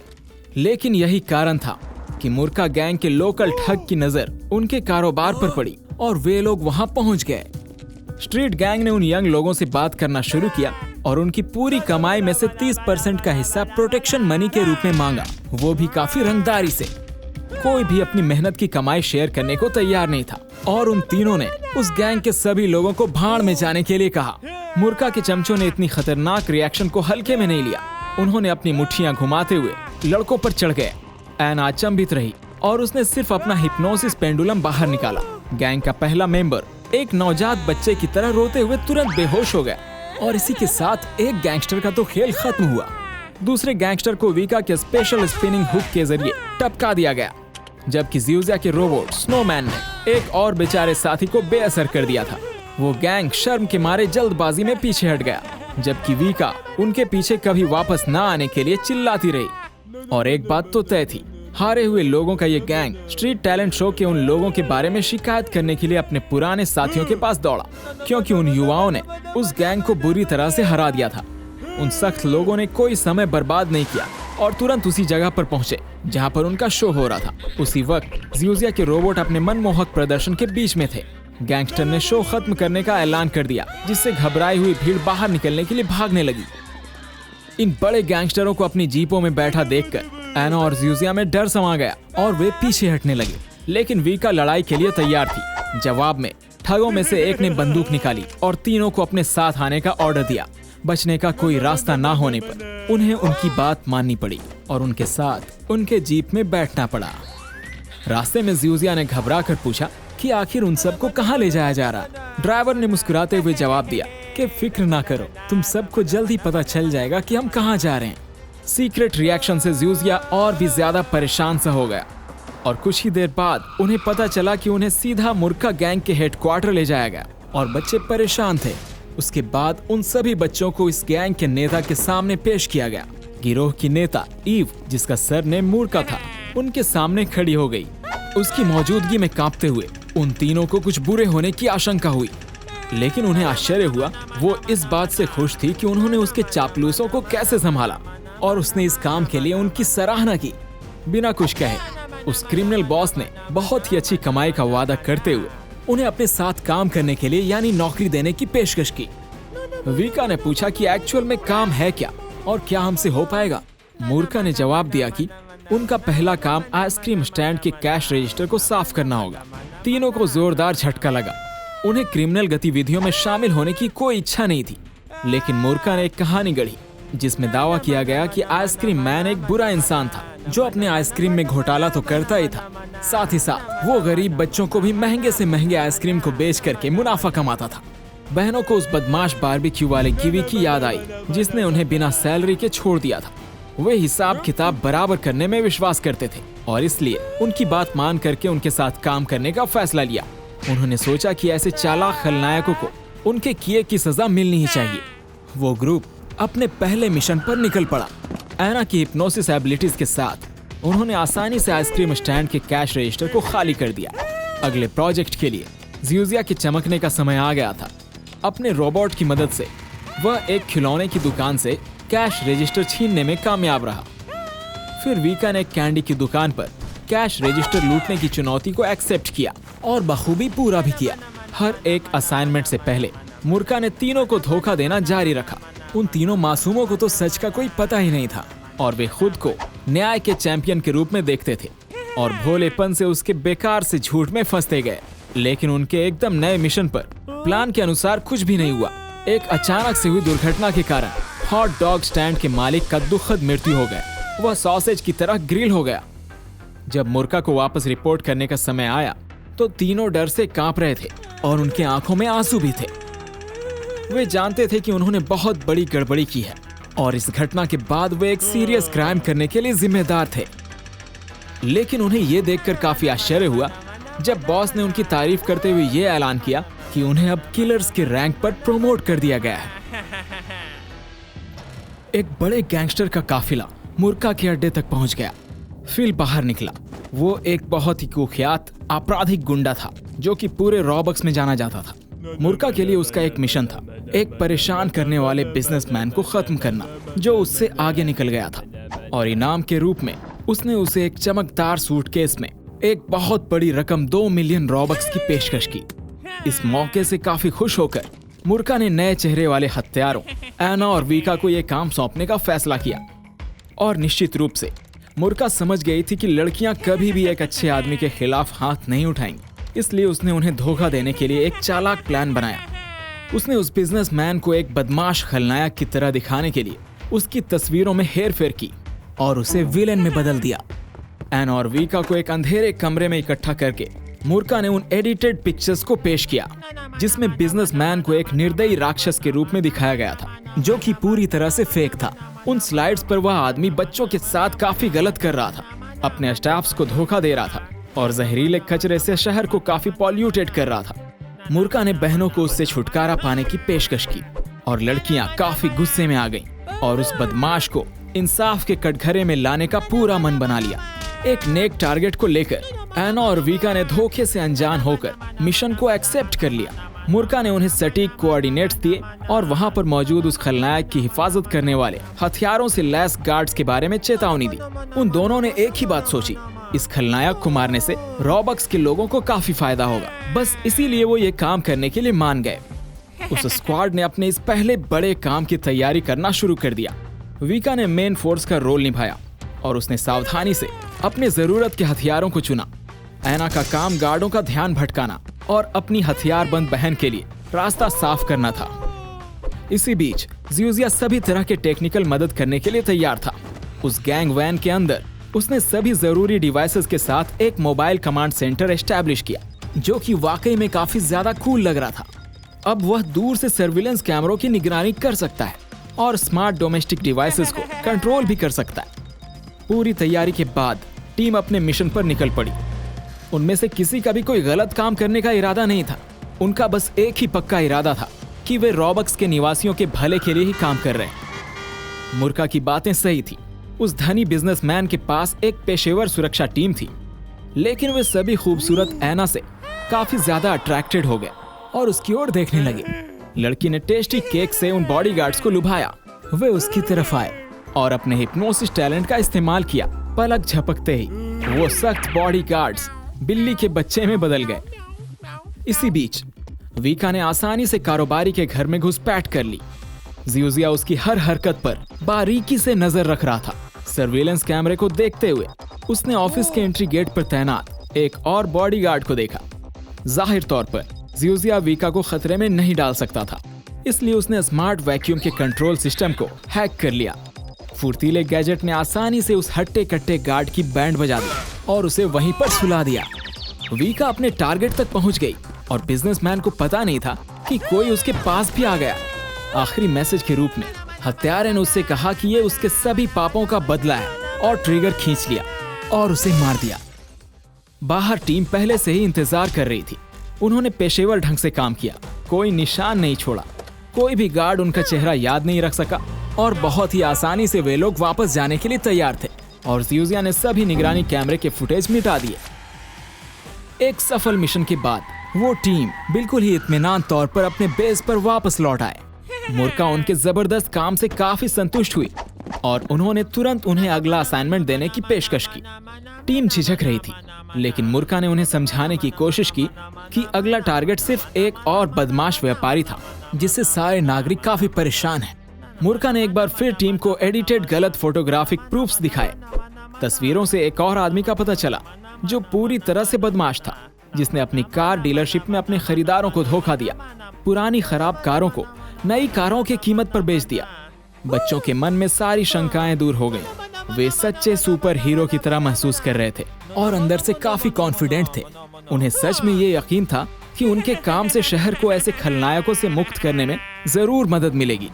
लेकिन यही कारण था कि मूर्खा गैंग के लोकल ठग की नजर उनके कारोबार पर पड़ी और वे लोग वहां पहुंच गए। स्ट्रीट गैंग ने उन यंग लोगों से बात करना शुरू किया और उनकी पूरी कमाई में से 30% का हिस्सा प्रोटेक्शन मनी के रूप में मांगा, वो भी काफी रंगदारी से। कोई भी अपनी मेहनत की कमाई शेयर करने को तैयार नहीं था और उन तीनों ने उस गैंग के सभी लोगों को भाड़ में जाने के लिए कहा। मुर्का के चमचों ने इतनी खतरनाक रिएक्शन को हल्के में नहीं लिया। उन्होंने अपनी मुट्ठियां घुमाते हुए लड़कों पर चढ़ गए। एना अचंभित रही और उसने सिर्फ अपना हिप्नोसिस पेंडुलम बाहर निकाला। गैंग का पहला मेंबर एक नवजात बच्चे की तरह रोते हुए तुरंत बेहोश हो गया और इसी के साथ एक गैंगस्टर का तो खेल खत्म हुआ। दूसरे गैंगस्टर को वीका के स्पेशल स्पिनिंग हुक के जरिए टपका दिया गया, जबकि जियोजिया के रोबोट स्नोमैन ने एक और बेचारे साथी को बेअसर कर दिया था। वो गैंग शर्म के मारे जल्दबाजी में पीछे हट गया, जबकि वीका उनके पीछे कभी वापस न आने के लिए चिल्लाती रही। और एक बात तो तय थी, हारे हुए लोगों का ये गैंग स्ट्रीट टैलेंट शो के उन लोगों के बारे में शिकायत करने के लिए अपने पुराने साथियों के पास दौड़ा, क्योंकि उन युवाओं ने उस गैंग को बुरी तरह से हरा दिया था। उन सख्त लोगों ने कोई समय बर्बाद नहीं किया और तुरंत उसी जगह पर पहुंचे जहां पर उनका शो हो रहा था। उसी वक्त जियोजिया के रोबोट अपने मनमोहक प्रदर्शन के बीच में थे। गैंगस्टर ने शो खत्म करने का ऐलान कर दिया, जिससे घबराई हुई भीड़ बाहर निकलने के लिए भागने लगी। इन बड़े गैंगस्टरों को अपनी जीपों में बैठा देखकर एना और जियोजिया में डर समा गया और वे पीछे हटने लगे। लेकिन वीका लड़ाई के लिए तैयार थी। जवाब में ठगों में से एक ने बंदूक निकाली और तीनों को अपने साथ आने का ऑर्डर दिया। बचने का कोई रास्ता ना होने पर उन्हें उनकी बात माननी पड़ी और उनके साथ उनके जीप में बैठना पड़ा। रास्ते में जियोजिया ने घबरा कर पूछा कि आखिर उन सबको कहाँ ले जाया जा रहा। ड्राइवर ने मुस्कुराते हुए जवाब दिया कि फिक्र ना करो, तुम सबको जल्दी पता चल जाएगा कि हम कहाँ जा रहे हैं। सीक्रेट रिएक्शन से जियोजिया और भी ज्यादा परेशान सा हो गया और कुछ ही देर बाद उन्हें पता चला कि उन्हें सीधा मुर्का गैंग के हेडक्वार्टर ले जाया गया और बच्चे परेशान थे। उसके बाद उन सभी बच्चों को इस गैंग के नेता के सामने पेश किया गया। गिरोह की नेता ईव, जिसका सरनेम मुर्का था, उनके सामने खड़ी हो गई। उसकी मौजूदगी में कांपते हुए उन तीनों को कुछ बुरे होने की आशंका हुई, लेकिन उन्हें आश्चर्य हुआ। वो इस बात से खुश थी कि उन्होंने उसके चापलूसों को कैसे संभाला और उसने इस काम के लिए उनकी सराहना की। बिना कुछ कहे उस क्रिमिनल बॉस ने बहुत ही अच्छी कमाई का वादा करते हुए उन्हें अपने साथ काम करने के लिए यानी नौकरी देने की पेशकश की। वीका ने पूछा कि एक्चुअल में काम है क्या और क्या हमसे हो पाएगा। मुर्का ने जवाब दिया कि उनका पहला काम आइसक्रीम स्टैंड के कैश रजिस्टर को साफ करना होगा। तीनों को जोरदार झटका लगा। उन्हें क्रिमिनल गतिविधियों में शामिल होने की कोई इच्छा नहीं थी, लेकिन मुर्का ने एक कहानी गढ़ी जिसमें दावा किया गया कि आइसक्रीम मैन एक बुरा इंसान था जो अपने आइसक्रीम में घोटाला तो करता ही था, साथ ही साथ वो गरीब बच्चों को भी महंगे से महंगे आइसक्रीम को बेच करके मुनाफा कमाता था। बहनों को उस बदमाश बारबेक्यू वाले गिवी की याद आई जिसने उन्हें बिना सैलरी के छोड़ दिया था। वे हिसाब किताब बराबर करने में विश्वास करते थे और इसलिए उनकी बात मान करके उनके साथ काम करने का फैसला लिया। उन्होंने सोचा कि ऐसे चालाक खलनायकों को उनके किए की सजा मिलनी ही चाहिए। वो ग्रुप अपने पहले मिशन पर निकल पड़ा। एना की हिप्नोसिस एबिलिटीज के साथ उन्होंने आसानी से आइसक्रीम स्टैंड के कैश रजिस्टर को खाली कर दिया। अगले प्रोजेक्ट के लिए जियोजिया के चमकने का समय आ गया था। अपने रोबोट की मदद से वह एक खिलौने की दुकान से कैश रजिस्टर छीनने में कामयाब रहा। फिर वीका ने कैंडी की दुकान पर कैश रजिस्टर लूटने की चुनौती को एक्सेप्ट किया और बखूबी पूरा भी किया। हर एक असाइनमेंट से पहले मुर्का ने तीनों को धोखा देना जारी रखा। उन तीनों मासूमों को तो सच का कोई पता ही नहीं था और वे खुद को न्याय के चैंपियन के रूप में देखते थे और भोलेपन से उसके बेकार से झूठ में फंसते गए। लेकिन उनके एकदम नए मिशन पर प्लान के अनुसार कुछ भी नहीं हुआ। एक अचानक से हुई दुर्घटना के कारण हॉट डॉग स्टैंड के मालिक का दुखद मृत्यु हो गया। वह सॉसेज की तरह ग्रिल हो गया। जब मुर्का को वापस रिपोर्ट करने का समय आया तो तीनों डर से कांप रहे थे और उनके आंखों में आंसू भी थे। वे जानते थे कि उन्होंने बहुत बड़ी गड़बड़ी की है और इस घटना के बाद वे एक सीरियस क्राइम करने के लिए जिम्मेदार थे। लेकिन उन्हें यह देखकर काफी आश्चर्य हुआ जब बॉस ने उनकी तारीफ करते हुए यह ऐलान किया कि उन्हें अब किलर्स के रैंक पर प्रमोट कर दिया गया है। एक बड़े गैंगस्टर का काफिला मुर्का के अड्डे तक पहुंच गया। फिल बाहर निकला। वो एक बहुत ही कुख्यात आपराधिक गुंडा था जो कि पूरे रॉबक्स में जाना जाता था। मुर्का के लिए उसका एक मिशन था, एक परेशान करने वाले बिजनेसमैन को खत्म करना जो उससे आगे निकल गया था और इनाम के रूप में उसने उसे एक चमकदार सूटकेस में एक बहुत बड़ी रकम 2 मिलियन रॉबक्स की पेशकश की। इस मौके से काफी खुश होकर मुर्का ने नए चेहरे वाले हत्यारों एना और वीका को यह काम सौंपने का फैसला किया और निश्चित रूप से मुर्का समझ गई थी कि लड़कियां कभी भी एक अच्छे आदमी के खिलाफ हाथ नहीं उठाएंगी, इसलिए उसने उन्हें धोखा देने के लिए एक चालाक प्लान बनाया। उसने उस बिजनेसमैन को एक बदमाश खलनायक की तरह दिखाने के लिए उसकी तस्वीरों में हेरफेर की और उसे विलेन में बदल दिया। एन और वीका को एक अंधेरे कमरे में इकट्ठा करके मुर्का ने उन एडिटेड पिक्चर्स को पेश किया, जिसमें बिजनेसमैन को एक निर्दयी राक्षस के रूप में दिखाया गया था, जो कि पूरी तरह से फेक था। उन स्लाइड्स पर वह आदमी बच्चों के साथ काफी गलत कर रहा था, अपने स्टाफ्स को धोखा दे रहा था और जहरीले कचरे से शहर को काफी पॉल्यूटेड कर रहा था। मुर्का ने बहनों को उससे छुटकारा पाने की पेशकश की और लड़कियां काफी गुस्से में आ गईं और उस बदमाश को इंसाफ के कटघरे में लाने का पूरा मन बना लिया। एक नेक टारगेट को लेकर एना और वीका ने धोखे से अनजान होकर मिशन को एक्सेप्ट कर लिया। मुर्का ने उन्हें सटीक कोऑर्डिनेट्स दिए और वहां पर मौजूद उस खलनायक की हिफाजत करने वाले हथियारों से लैस गार्ड्स के बारे में चेतावनी दी। उन दोनों ने एक ही बात सोची, इस खलनायक को मारने से रॉबक्स के लोगों को काफी फायदा होगा। बस इसीलिए वो ये काम करने के लिए मान गए। उस स्क्वाड ने अपने इस पहले बड़े काम की तैयारी करना शुरू कर दिया। वीका ने मेन फोर्स का रोल निभाया और उसने सावधानी से अपने जरूरत के हथियारों को चुना। एना का काम गार्डों का ध्यान भटकाना और अपनी हथियारबंद बहन के लिए रास्ता साफ करना था। इसी बीच ज़्यूज़िया सभी तरह के टेक्निकल मदद करने के लिए तैयार था। उस गैंग वैन के अंदर उसने सभी जरूरी डिवाइसेस के साथ एक मोबाइल कमांड सेंटर एस्टैब्लिश किया, जो कि वाकई में काफी ज्यादा कूल लग रहा था। अब वह दूर से सर्विलेंस कैमरों की निगरानी कर सकता है और स्मार्ट डोमेस्टिक डिवाइसेस को कंट्रोल भी कर सकता है। पूरी तैयारी के बाद टीम अपने मिशन पर निकल पड़ी। उनमें से किसी का भी कोई गलत काम करने का इरादा नहीं था। उनका बस एक ही पक्का इरादा था कि वे रॉबक्स के निवासियों के भले के लिए ही काम कर रहे हैं। मुर्का की बातें सही थी। उस धनी बिजनेसमैन के पास एक पेशेवर सुरक्षा टीम थी, लेकिन वे सभी खूबसूरत एना से काफी ज्यादा अट्रैक्टेड हो गए और उसकी ओर देखने लगे। लड़की ने टेस्टी केक से उन बॉडीगार्ड्स को लुभाया। वे उसकी तरफ आए और अपने हिप्नोसिस टैलेंट का इस्तेमाल किया। पलक झपकते ही वो सख्त बॉडीगार्ड्स बिल्ली के बच्चे में बदल गए। इसी बीच वीका ने आसानी से कारोबारी के घर में घुसपैठ कर ली। ज़्यूज़िया उसकी हर हरकत पर बारीकी से नजर रख रहा था। सर्विलेंस कैमरे को देखते हुए उसने ऑफिस के एंट्री गेट पर तैनात एक और बॉडीगार्ड को देखा। जाहिर तौर पर ज़्यूज़िया वीका को खतरे में नहीं डाल सकता था, इसलिए उसने स्मार्ट वैक्यूम के कंट्रोल सिस्टम को हैक कर लिया। फुर्तीले गैजेट ने आसानी से उस हट्टे कट्टे गार्ड की बैंड बजा दी और उसे वहीं पर सुला दिया। वीका अपने टारगेट तक पहुंच गई और बिजनेसमैन को पता नहीं था कि कोई उसके पास भी आ गया। आखिरी मैसेज के रूप में हत्यारे ने उससे कहा कि ये उसके सभी पापों का बदला है और ट्रिगर खींच लिया और उसे मार दिया। बाहर टीम पहले से ही इंतजार कर रही थी। उन्होंने पेशेवर ढंग से काम किया, कोई निशान नहीं छोड़ा। कोई भी गार्ड उनका चेहरा याद नहीं रख सका और बहुत ही आसानी से वे लोग वापस जाने के लिए तैयार थे और ज़्यूज़िया ने सभी निगरानी कैमरे के फुटेज मिटा दिए। एक सफल मिशन के बाद वो टीम बिल्कुल ही इत्मीनान तौर पर अपने बेस पर वापस लौट आए। मुर्का उनके जबरदस्त काम से काफी संतुष्ट हुई और उन्होंने तुरंत उन्हें अगला असाइनमेंट देने की पेशकश की। टीम झिझक रही थी, लेकिन मुर्का ने उन्हें समझाने की कोशिश की कि अगला टारगेट सिर्फ एक और बदमाश व्यापारी था, जिससे सारे नागरिक काफी परेशान हैं। मुर्का ने एक बार फिर टीम को एडिटेड गलत फोटोग्राफिक प्रूफ्स दिखाए। तस्वीरों से एक और आदमी का पता चला जो पूरी तरह से बदमाश था, जिसने अपनी कार डीलरशिप में अपने खरीदारों को धोखा दिया, पुरानी खराब कारों को नई कारों की कीमत पर बेच दिया। बच्चों के मन में सारी शंकाएं दूर हो गईं। वे सच्चे सुपर हीरो की तरह महसूस कर रहे थे और अंदर से काफी कॉन्फिडेंट थे। उन्हें सच में ये यकीन था कि उनके काम से शहर को ऐसे खलनायकों से मुक्त करने में जरूर मदद मिलेगी।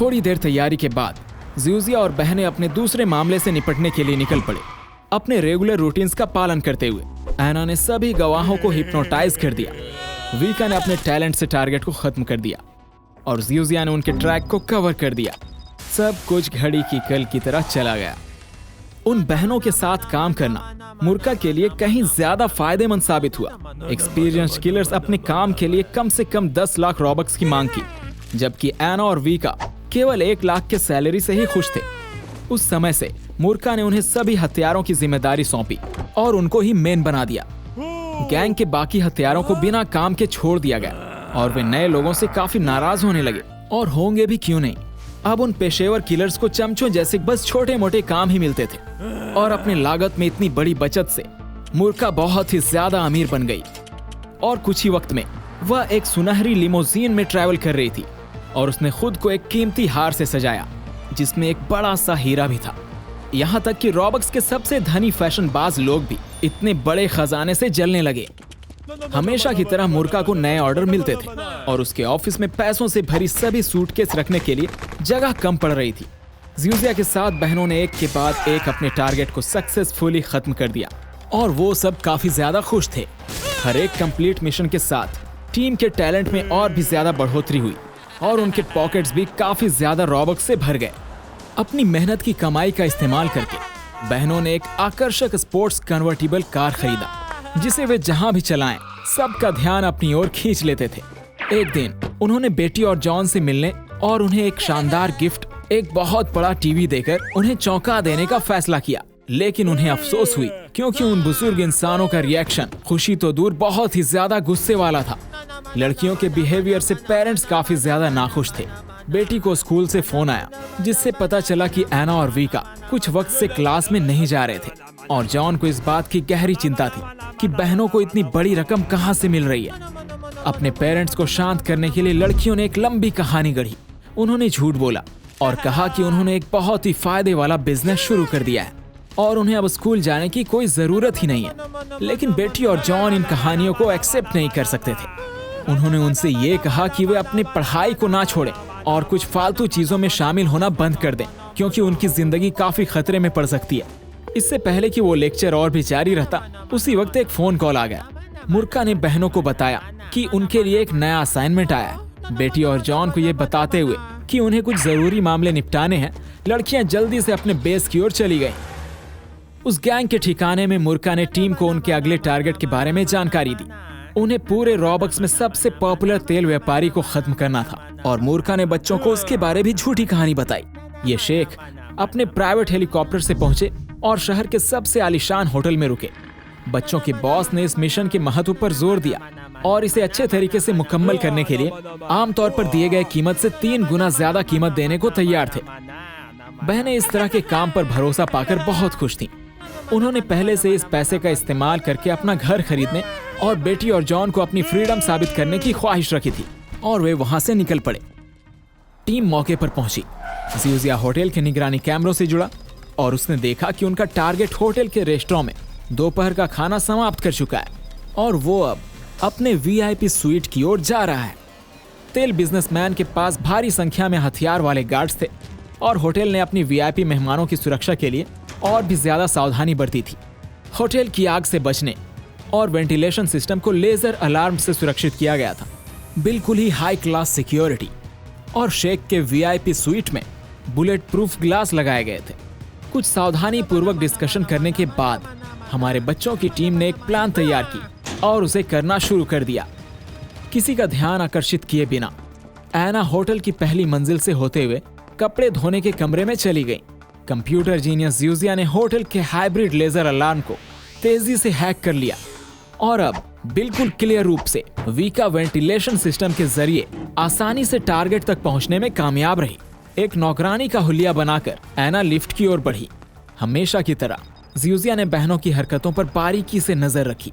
थोड़ी देर तैयारी के बाद ज़्यूज़िया और बहनें अपने दूसरे मामले से निपटने के लिए निकल पड़े। अपने रेगुलर रूटीन्स का पालन करते हुए एना ने सभी गवाहों को हिप्नोटाइज कर दिया। वीका ने अपने टैलेंट से टारगेट को खत्म कर दिया और ज़्यूज़िया ने उनके ट्रैक को कवर कर दिया। सब कुछ घड़ी की कल की तरह चला गया। उन बहनों के साथ काम करना मुर्का के लिए कहीं ज्यादा फायदेमंद साबित हुआ। एक्सपीरियंस किलर्स अपने काम के लिए कम से कम 10 लाख रॉबक्स की मांग की, जबकि एना और वीका केवल 1 लाख के सैलरी से ही खुश थे। उस समय से मुर्का ने उन्हें सभी हथियारों की जिम्मेदारी सौंपी और उनको ही मेन बना दिया। गैंग के बाकी हथियारों को बिना काम के छोड़ दिया गया और वे नए लोगों से काफी नाराज होने लगे, और होंगे भी क्यों नहीं। अब उन पेशेवर किलर्स को चमचों जैसे बस छोटे मोटे काम ही मिलते थे। और अपने लागत में इतनी बड़ी बचत से मूर्खा बहुत ही ज्यादा अमीर बन गई और कुछ ही वक्त में वह एक सुनहरी लिमोजीन में ट्रैवल कर रही थी और उसने खुद को एक कीमती हार से सजाया जिसमें एक बड़ा सा हीरा भी था। यहाँ तक कि रॉबक्स के सबसे धनी फैशनबाज लोग भी इतने बड़े खजाने से जलने लगे। हमेशा की तरह मूर्खा को नए ऑर्डर मिलते थे और उसके ऑफिस में पैसों से भरी सभी सूटकेस रखने के लिए जगह कम पड़ रही थी। ज़्यूज़िया के साथ बहनों ने एक के बाद एक अपने टारगेट को सक्सेसफुली खत्म कर दिया और वो सब काफी ज्यादा खुश थे। हर एक कंप्लीट मिशन के साथ टीम के टैलेंट में और भी ज्यादा बढ़ोतरी हुई और उनके पॉकेट्स भी काफी ज्यादा रॉबक्स से भर गए। अपनी मेहनत की कमाई का इस्तेमाल करके बहनों ने एक आकर्षक स्पोर्ट्स कन्वर्टिबल कार खरीदा जिसे वे जहां भी चलाएं सबका ध्यान अपनी ओर खींच लेते थे। एक दिन उन्होंने बेटी और जॉन से मिलने और उन्हें एक शानदार गिफ्ट, एक बहुत बड़ा टीवी देकर उन्हें चौंका देने का फैसला किया। लेकिन उन्हें अफसोस हुई क्योंकि उन बुजुर्ग इंसानों का रिएक्शन खुशी तो दूर बहुत ही ज्यादा गुस्से वाला था। लड़कियों के बिहेवियर से पेरेंट्स काफी ज्यादा नाखुश थे। बेटी को स्कूल से फोन आया जिससे पता चला कि एना और वीका कुछ वक्त से क्लास में नहीं जा रहे थे और जॉन को इस बात की गहरी चिंता थी कि बहनों को इतनी बड़ी रकम कहां से मिल रही है। अपने पेरेंट्स को शांत करने के लिए लड़कियों ने एक लंबी कहानी गढ़ी। उन्होंने झूठ बोला और कहा कि उन्होंने एक बहुत ही फायदे वाला बिजनेस शुरू कर दिया है और उन्हें अब स्कूल जाने की कोई जरूरत ही नहीं है। लेकिन बेटी और जॉन इन कहानियों को एक्सेप्ट नहीं कर सकते थे। उन्होंने उनसे ये कहा कि वे अपनी पढ़ाई को ना छोड़ें और कुछ फालतू चीजों में शामिल होना बंद कर दें क्योंकि उनकी जिंदगी काफी खतरे में पड़ सकती है। इससे पहले कि वो लेक्चर और भी जारी रहता, उसी वक्त एक फोन कॉल आ गया। मूर्खा ने बहनों को बताया कि उनके लिए एक नया असाइनमेंट आया है। बेटी और जॉन को ये बताते हुए कि उन्हें कुछ जरूरी मामले निपटाने हैं, लड़कियां जल्दी से अपने बेस की ओर चली गईं। उस गैंग के ठिकाने में मूर्खा ने टीम को उनके अगले टारगेट के बारे में जानकारी दी। उन्हें पूरे रॉबक्स में सबसे पॉपुलर तेल व्यापारी को खत्म करना था और मूर्खा ने बच्चों को उसके बारे भी झूठी कहानी बताई। ये शेख अपने प्राइवेट हेलीकॉप्टर से पहुंचे और शहर के सबसे आलीशान होटल में रुके। बच्चों के बॉस ने इस मिशन के महत्व पर जोर दिया और इसे अच्छे तरीके से मुकम्मल करने के लिए आमतौर पर दिए गए कीमत से 3 गुना ज्यादा कीमत देने को तैयार थे। बहनें इस तरह के काम पर भरोसा पाकर बहुत खुश थीं। उन्होंने पहले से इस पैसे का इस्तेमाल करके अपना घर खरीदने और बेटी और जॉन को अपनी फ्रीडम साबित करने की ख्वाहिश रखी थी और वे वहां से निकल पड़े। टीम मौके पर पहुंची। ज़्यूज़िया होटल के निगरानी कैमरों से जुड़ा और उसने देखा कि उनका टारगेट होटल के रेस्टोरेंट में दोपहर का खाना समाप्त कर चुका है और वो अब अपने वीआईपी स्वीट की ओर जा रहा है। तेल बिजनेसमैन के पास भारी संख्या में हथियार वाले गार्ड्स थे और होटल ने अपनी वीआईपी मेहमानों की सुरक्षा के लिए और भी ज्यादा सावधानी बरती थी। होटल की आग से बचने और वेंटिलेशन सिस्टम को लेजर अलार्म से सुरक्षित किया गया था। बिल्कुल ही हाई क्लास सिक्योरिटी और शेख के वीआईपी स्वीट में बुलेट प्रूफ ग्लास लगाए गए थे। कुछ सावधानी पूर्वक डिस्कशन करने के बाद हमारे बच्चों की टीम ने एक प्लान तैयार की और उसे करना शुरू कर दिया। किसी का ध्यान आकर्षित किए बिना एना होटल की पहली मंजिल से होते हुए कपड़े धोने के कमरे में चली गई। कंप्यूटर जीनियस ज़्यूज़िया ने होटल के हाइब्रिड लेजर अलार्म को तेजी से हैक कर लिया और अब बिल्कुल क्लियर रूप से वीका वेंटिलेशन सिस्टम के जरिए आसानी से टारगेट तक पहुंचने में कामयाब रही। एक नौकरानी का हुलिया बनाकर एना लिफ्ट की ओर बढ़ी। हमेशा की तरह ज़्यूज़िया ने बहनों की हरकतों पर बारीकी से नजर रखी।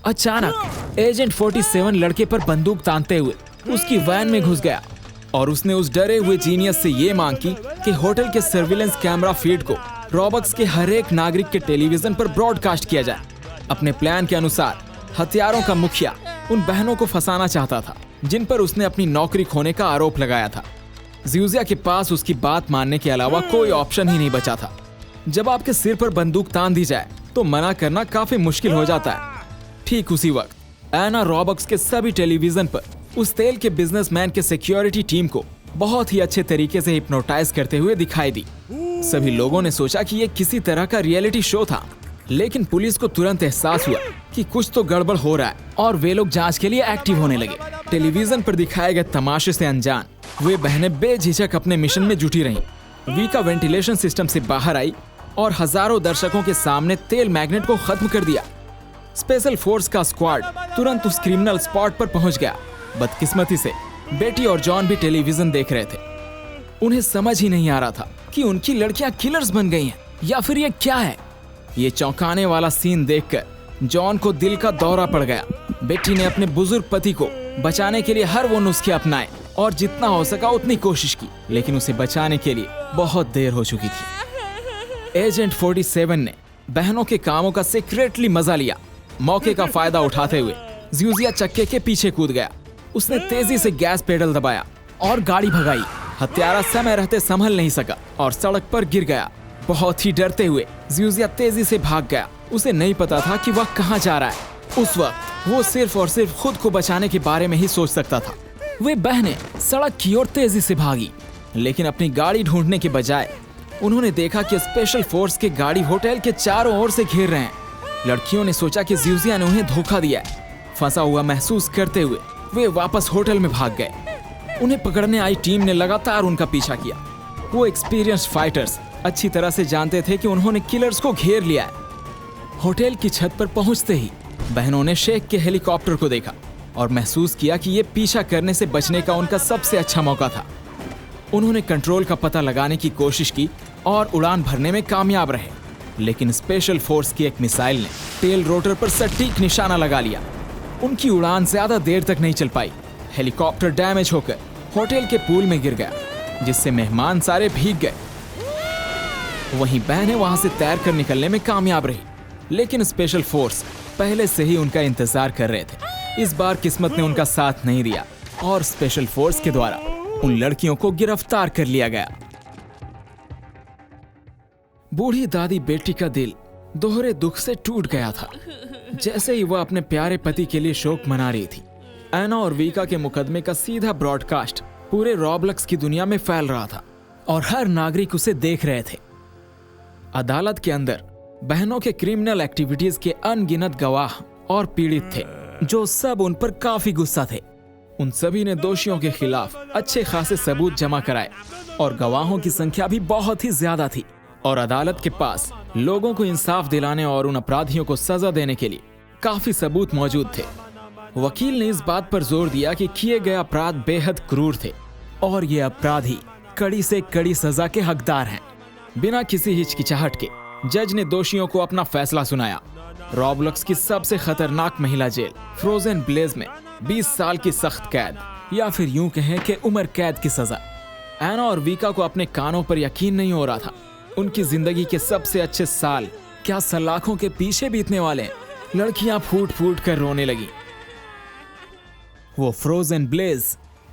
अचानक एजेंट 47 लड़के पर बंदूक तानते हुए उसकी वैन में घुस गया और उसने उस डरे हुए जीनियस से ये मांग की कि होटल के सर्विलेंस कैमरा फीड को रॉबक्स के हर एक नागरिक के टेलीविजन पर ब्रॉडकास्ट किया जाए। अपने प्लान के अनुसार हथियारों का मुखिया उन बहनों को फंसाना चाहता था जिन पर उसने अपनी नौकरी खोने का आरोप लगाया था। ज़्यूज़िया के पास उसकी बात मानने के अलावा कोई ऑप्शन ही नहीं बचा था। जब आपके सिर पर बंदूक तान दी जाए तो मना करना काफी मुश्किल हो जाता है। ठीक उसी वक्त एना रॉबक्स के सभी टेलीविजन पर उस तेल के बिजनेसमैन के सिक्योरिटी टीम को बहुत ही अच्छे तरीके से हिप्नोटाइज करते हुए दिखाई दी। सभी लोगों ने सोचा कि ये किसी तरह का रियलिटी शो था, लेकिन पुलिस को तुरंत एहसास हुआ कि कुछ तो गड़बड़ हो रहा है और वे लोग जांच के लिए एक्टिव होने लगे। टेलीविजन पर दिखाए गए तमाशे से अनजान वे बहनें बेझिझक अपने मिशन में जुटी रहीं। वीका वेंटिलेशन सिस्टम से बाहर आई और हजारों दर्शकों के सामने तेल मैग्नेट को खत्म कर दिया। स्पेशल फोर्स का स्क्वाड तुरंत उस क्रिमिनल स्पॉट पर पहुंच गया। बदकिस्मती से बेटी और जॉन भी टेलीविजन देख रहे थे। उन्हें समझ ही नहीं आ रहा था कि उनकी लड़कियां किलर्स बन गई हैं या फिर ये क्या है। ये चौंकाने वाला सीन देखकर जॉन को दिल का दौरा पड़ गया। बेटी ने अपने बुजुर्ग पति को बचाने के लिए हर वो नुस्खे अपनाए और जितना हो सका उतनी कोशिश की, लेकिन उसे बचाने के लिए बहुत देर हो चुकी थी। एजेंट 47 ने बहनों के कामों का सीक्रेटली मजा लिया। मौके का फायदा उठाते हुए ज्यूजिया चक्के के पीछे कूद गया। उसने तेजी से गैस पेडल दबाया और गाड़ी भगाई। हत्यारा समय रहते संभल नहीं सका और सड़क पर गिर गया। बहुत ही डरते हुए ज्यूजिया तेजी से भाग गया। उसे नहीं पता था कि वह कहाँ जा रहा है। उस वक्त वो सिर्फ और सिर्फ खुद को बचाने के बारे में ही सोच सकता था। वे बहनें सड़क की ओर तेजी से भागी, लेकिन अपनी गाड़ी ढूंढने के बजाय उन्होंने देखा कि स्पेशल फोर्स के गाड़ी होटल के चारों ओर से घेर रहे हैं। लड़कियों ने सोचा कि ज्यूजिया ने उन्हें धोखा दिया है। फंसा हुआ महसूस करते हुए वे वापस होटल में भाग गए। उन्हें पकड़ने आई टीम ने लगातार उनका पीछा किया। वो एक्सपीरियंस्ड फाइटर्स अच्छी तरह से जानते थे कि उन्होंने किलर्स को घेर लिया है। होटल की छत पर पहुंचते ही बहनों ने शेख के हेलीकॉप्टर को देखा और महसूस किया कि ये पीछा करने से बचने का उनका सबसे अच्छा मौका था। उन्होंने कंट्रोल का पता लगाने की कोशिश की और उड़ान भरने में कामयाब रहे, लेकिन स्पेशल फोर्स की एक मिसाइल ने टेल रोटर पर सटीक निशाना लगा लिया। उनकी उड़ान ज्यादा देर तक नहीं चल पाई। हेलीकॉप्टर डैमेज होकर होटल के पूल में गिर गया, जिससे मेहमान सारे भीग गए। वहीं बहनें वहां से तैर कर निकलने में कामयाब रही, लेकिन स्पेशल फोर्स पहले से ही उनका इंतजार कर रहे थे। इस बार किस्मत ने उनका साथ नहीं दिया और स्पेशल फोर्स के द्वारा उन लड़कियों को गिरफ्तार कर लिया गया। बूढ़ी दादी बेटी का दिल दोहरे दुख से टूट गया था। जैसे ही वह अपने प्यारे पति के लिए शोक मना रही थी, एना और वीका के मुकदमे का सीधा ब्रॉडकास्ट पूरे रॉबलक्स की दुनिया में फैल रहा था और हर नागरिक उसे देख रहे थे। अदालत के अंदर बहनों के क्रिमिनल एक्टिविटीज के अनगिनत गवाह और पीड़ित थे, जो सब उन पर काफी गुस्सा थे। उन सभी ने दोषियों के खिलाफ अच्छे खासे सबूत जमा कराए और गवाहों की संख्या भी बहुत ही ज्यादा थी और अदालत के पास लोगों को इंसाफ दिलाने और उन अपराधियों को सजा देने के लिए काफी सबूत मौजूद थे। वकील ने इस बात पर जोर दिया कि किए गए अपराध बेहद क्रूर थे और ये अपराधी कड़ी से कड़ी सजा के हकदार हैं। बिना किसी हिचकिचाहट के जज ने दोषियों को अपना फैसला सुनाया। रॉबलॉक्स की सबसे खतरनाक महिला जेल फ्रोजन ब्लेज में 20 साल की सख्त कैद या फिर यूं कहें कि उम्र कैद की सजा। एना और वीका को अपने कानों पर यकीन नहीं हो रहा था। उनकी जिंदगी के सबसे अच्छे साल क्या सलाखों के पीछे बीतने वाले हैं। लड़कियां फूट फूट कर रोने लगी। वो फ्रोजन ब्लेज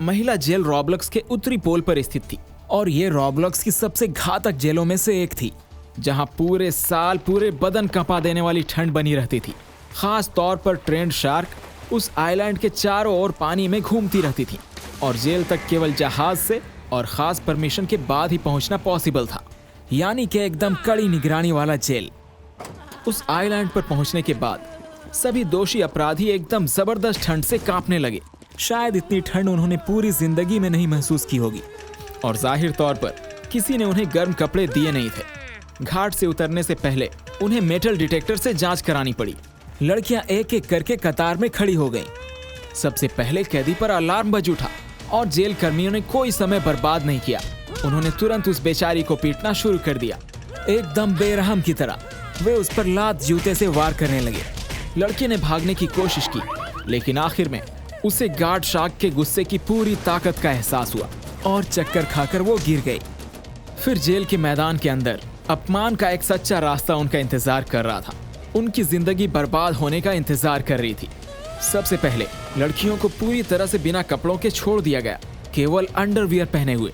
महिला जेल रॉबलॉक्स के उत्तरी पोल पर स्थित थी और ये रॉबलॉक्स की सबसे घातक जेलों में से एक थी, जहां पूरे साल पूरे बदन कंपा देने वाली ठंड बनी रहती थी। खास तौर पर ट्रेंड शार्क उस आइलैंड के चारों ओर पानी में घूमती रहती थी और जेल तक केवल जहाज से और खास परमिशन के बाद ही पहुंचना पॉसिबल था, यानी कि एकदम कड़ी निगरानी वाला जेल। उस आइलैंड पर पहुंचने के बाद सभी दोषी अपराधी एकदम जबरदस्त ठंड से कांपने लगे। शायद इतनी ठंड उन्होंने पूरी जिंदगी में नहीं महसूस की होगी और जाहिर तौर पर किसी ने उन्हें गर्म कपड़े दिए नहीं थे। घाट से उतरने से पहले उन्हें मेटल डिटेक्टर से जांच करानी पड़ी। लड़कियां एक एक करके कतार में खड़ी हो गईं। सबसे पहले कैदी पर अलार्म बज उठा और जेल कर्मियों ने कोई समय बर्बाद नहीं किया। उन्होंने तुरंत उस बेचारी को पीटना शुरू कर दिया। एकदम बेरहम की तरह वे उस पर लात जूते से वार करने लगे। लड़की ने भागने की कोशिश की, लेकिन आखिर में उसे गार्ड शार्क के गुस्से की पूरी ताकत का एहसास हुआ और चक्कर खाकर वो गिर गई। फिर जेल के मैदान के अंदर अपमान का एक सच्चा रास्ता उनका इंतजार कर रहा था। उनकी जिंदगी बर्बाद होने का इंतजार कर रही थी। सबसे पहले लड़कियों को पूरी तरह से बिना कपड़ों के छोड़ दिया गया, केवल अंडरवियर पहने हुए।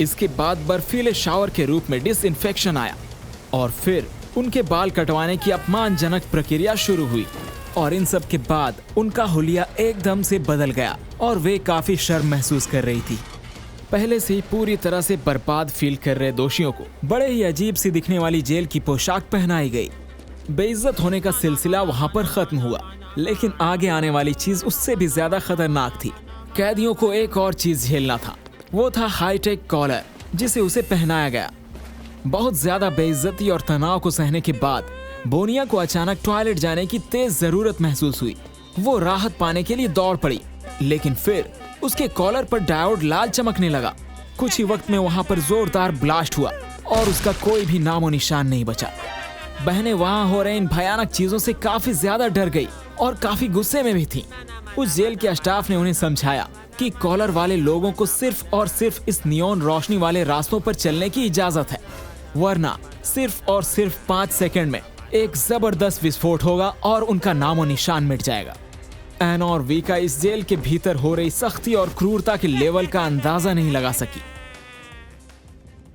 इसके बाद बर्फीले शावर के रूप में डिसइंफेक्शन आया और फिर उनके बाल कटवाने की अपमानजनक प्रक्रिया शुरू हुई और इन सब के बाद उनका हुलिया एकदम से बदल गया और वे काफी शर्म महसूस कर रही थी। पहले से ही पूरी तरह से बर्बाद फील कर रहे दोषियों को बड़े ही अजीब सी दिखने वाली जेल की पोशाक पहनाई गई। बेइज्जत होने का सिलसिला वहां पर खत्म हुआ, लेकिन आगे आने वाली चीज उससे भी ज्यादा खतरनाक थी। कैदियों को एक और चीज झेलना था, वो था हाईटेक कॉलर, जिसे उसे पहनाया गया। बहुत ज्यादा बेइज्जती और तनाव को सहने के बाद बोनिया को अचानक टॉयलेट जाने की तेज जरूरत महसूस हुई। वो राहत पाने के लिए दौड़ पड़ी, लेकिन फिर उसके कॉलर पर डायोड लाल चमकने लगा। कुछ ही वक्त में वहां पर जोरदार ब्लास्ट हुआ और उसका कोई भी नामो निशान नहीं बचा। बहनें वहां हो रहे इन भयानक चीजों से काफी ज्यादा डर गई और काफी गुस्से में भी थी। उस जेल के स्टाफ ने उन्हें समझाया कि कॉलर वाले लोगों को सिर्फ और सिर्फ इस नियॉन रोशनी वाले रास्तों पर चलने की इजाजत है, वरना सिर्फ और सिर्फ 5 सेकंड में एक जबरदस्त विस्फोट होगा और उनका नामो निशान मिट जाएगा। एना और वीका इस जेल के भीतर हो रही सख्ती और क्रूरता के लेवल का अंदाजा नहीं लगा सकी।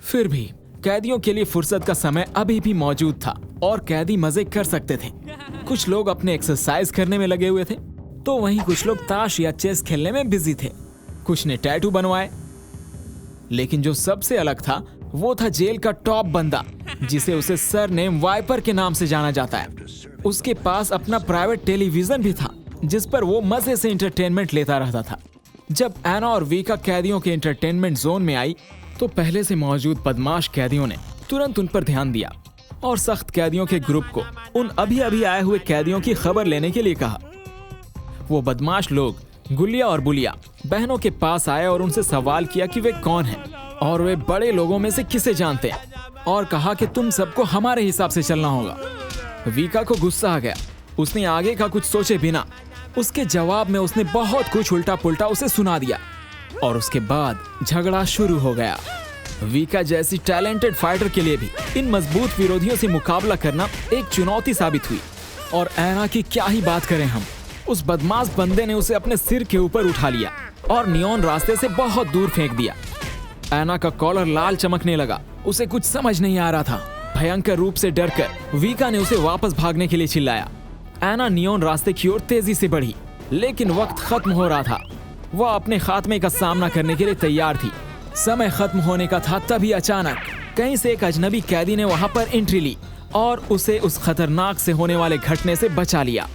फिर भी कैदियों के लिए फुर्सत का समय अभी भी मौजूद था और कैदी मजे कर सकते थे। कुछ लोग अपने एक्सरसाइज करने में लगे हुए थे, तो वहीं कुछ लोग ताश या चेस खेलने में बिजी थे। कुछ ने टैटू बनवाए, लेकिन जो सबसे अलग था वो था जेल का टॉप बंदा, जिसे उसे सरनेम वाइपर के नाम से जाना जाता है। उसके पास अपना प्राइवेट टेलीविजन भी था, जिस पर वो मजे से एंटरटेनमेंट लेता रहता था। जब एना और वीका कैदियों के एंटरटेनमेंट जोन में आई, तो पहले से मौजूद बदमाश कैदियों ने तुरंत उन पर ध्यान दिया और सख्त कैदियों के ग्रुप को उन अभी अभी आए हुए कैदियों की खबर लेने के लिए कहा। वो बदमाश लोग गुलिया और बुलिया बहनों के पास आए और उनसे सवाल किया कि वे कौन हैं और वे बड़े लोगों में से किसे जानते हैं, और कहा कि तुम सबको हमारे हिसाब से चलना होगा। वीका को गुस्सा आ गया। उसने आगे का कुछ सोचे बिना उसके जवाब में उसने बहुत कुछ उल्टा पुल्टा उसे सुना दिया और उसके बाद झगड़ा शुरू हो गया। वीका जैसी टैलेंटेड फाइटर के लिए भी इन मजबूत विरोधियों से मुकाबला करना एक चुनौती साबित हुई। और एना की क्या ही बात करें हम, उस बदमाश बंदे ने उसे अपने सिर के ऊपर उठा लिया और नियॉन रास्ते से बहुत दूर फेंक दिया। एना का कॉलर लाल चमकने लगा। उसे कुछ समझ नहीं आ रहा था। भयंकर रूप से डरकर वीका ने उसे वापस भागने के लिए चिल्लाया। एना नियॉन रास्ते की ओर तेजी से बढ़ी, लेकिन वक्त खत्म हो रहा था। वह अपने खात्मे का सामना करने के लिए तैयार थी। समय खत्म होने का था, तभी अचानक कहीं से एक अजनबी कैदी ने वहां पर एंट्री ली और उसे उस खतरनाक से होने वाले घटने से बचा लिया।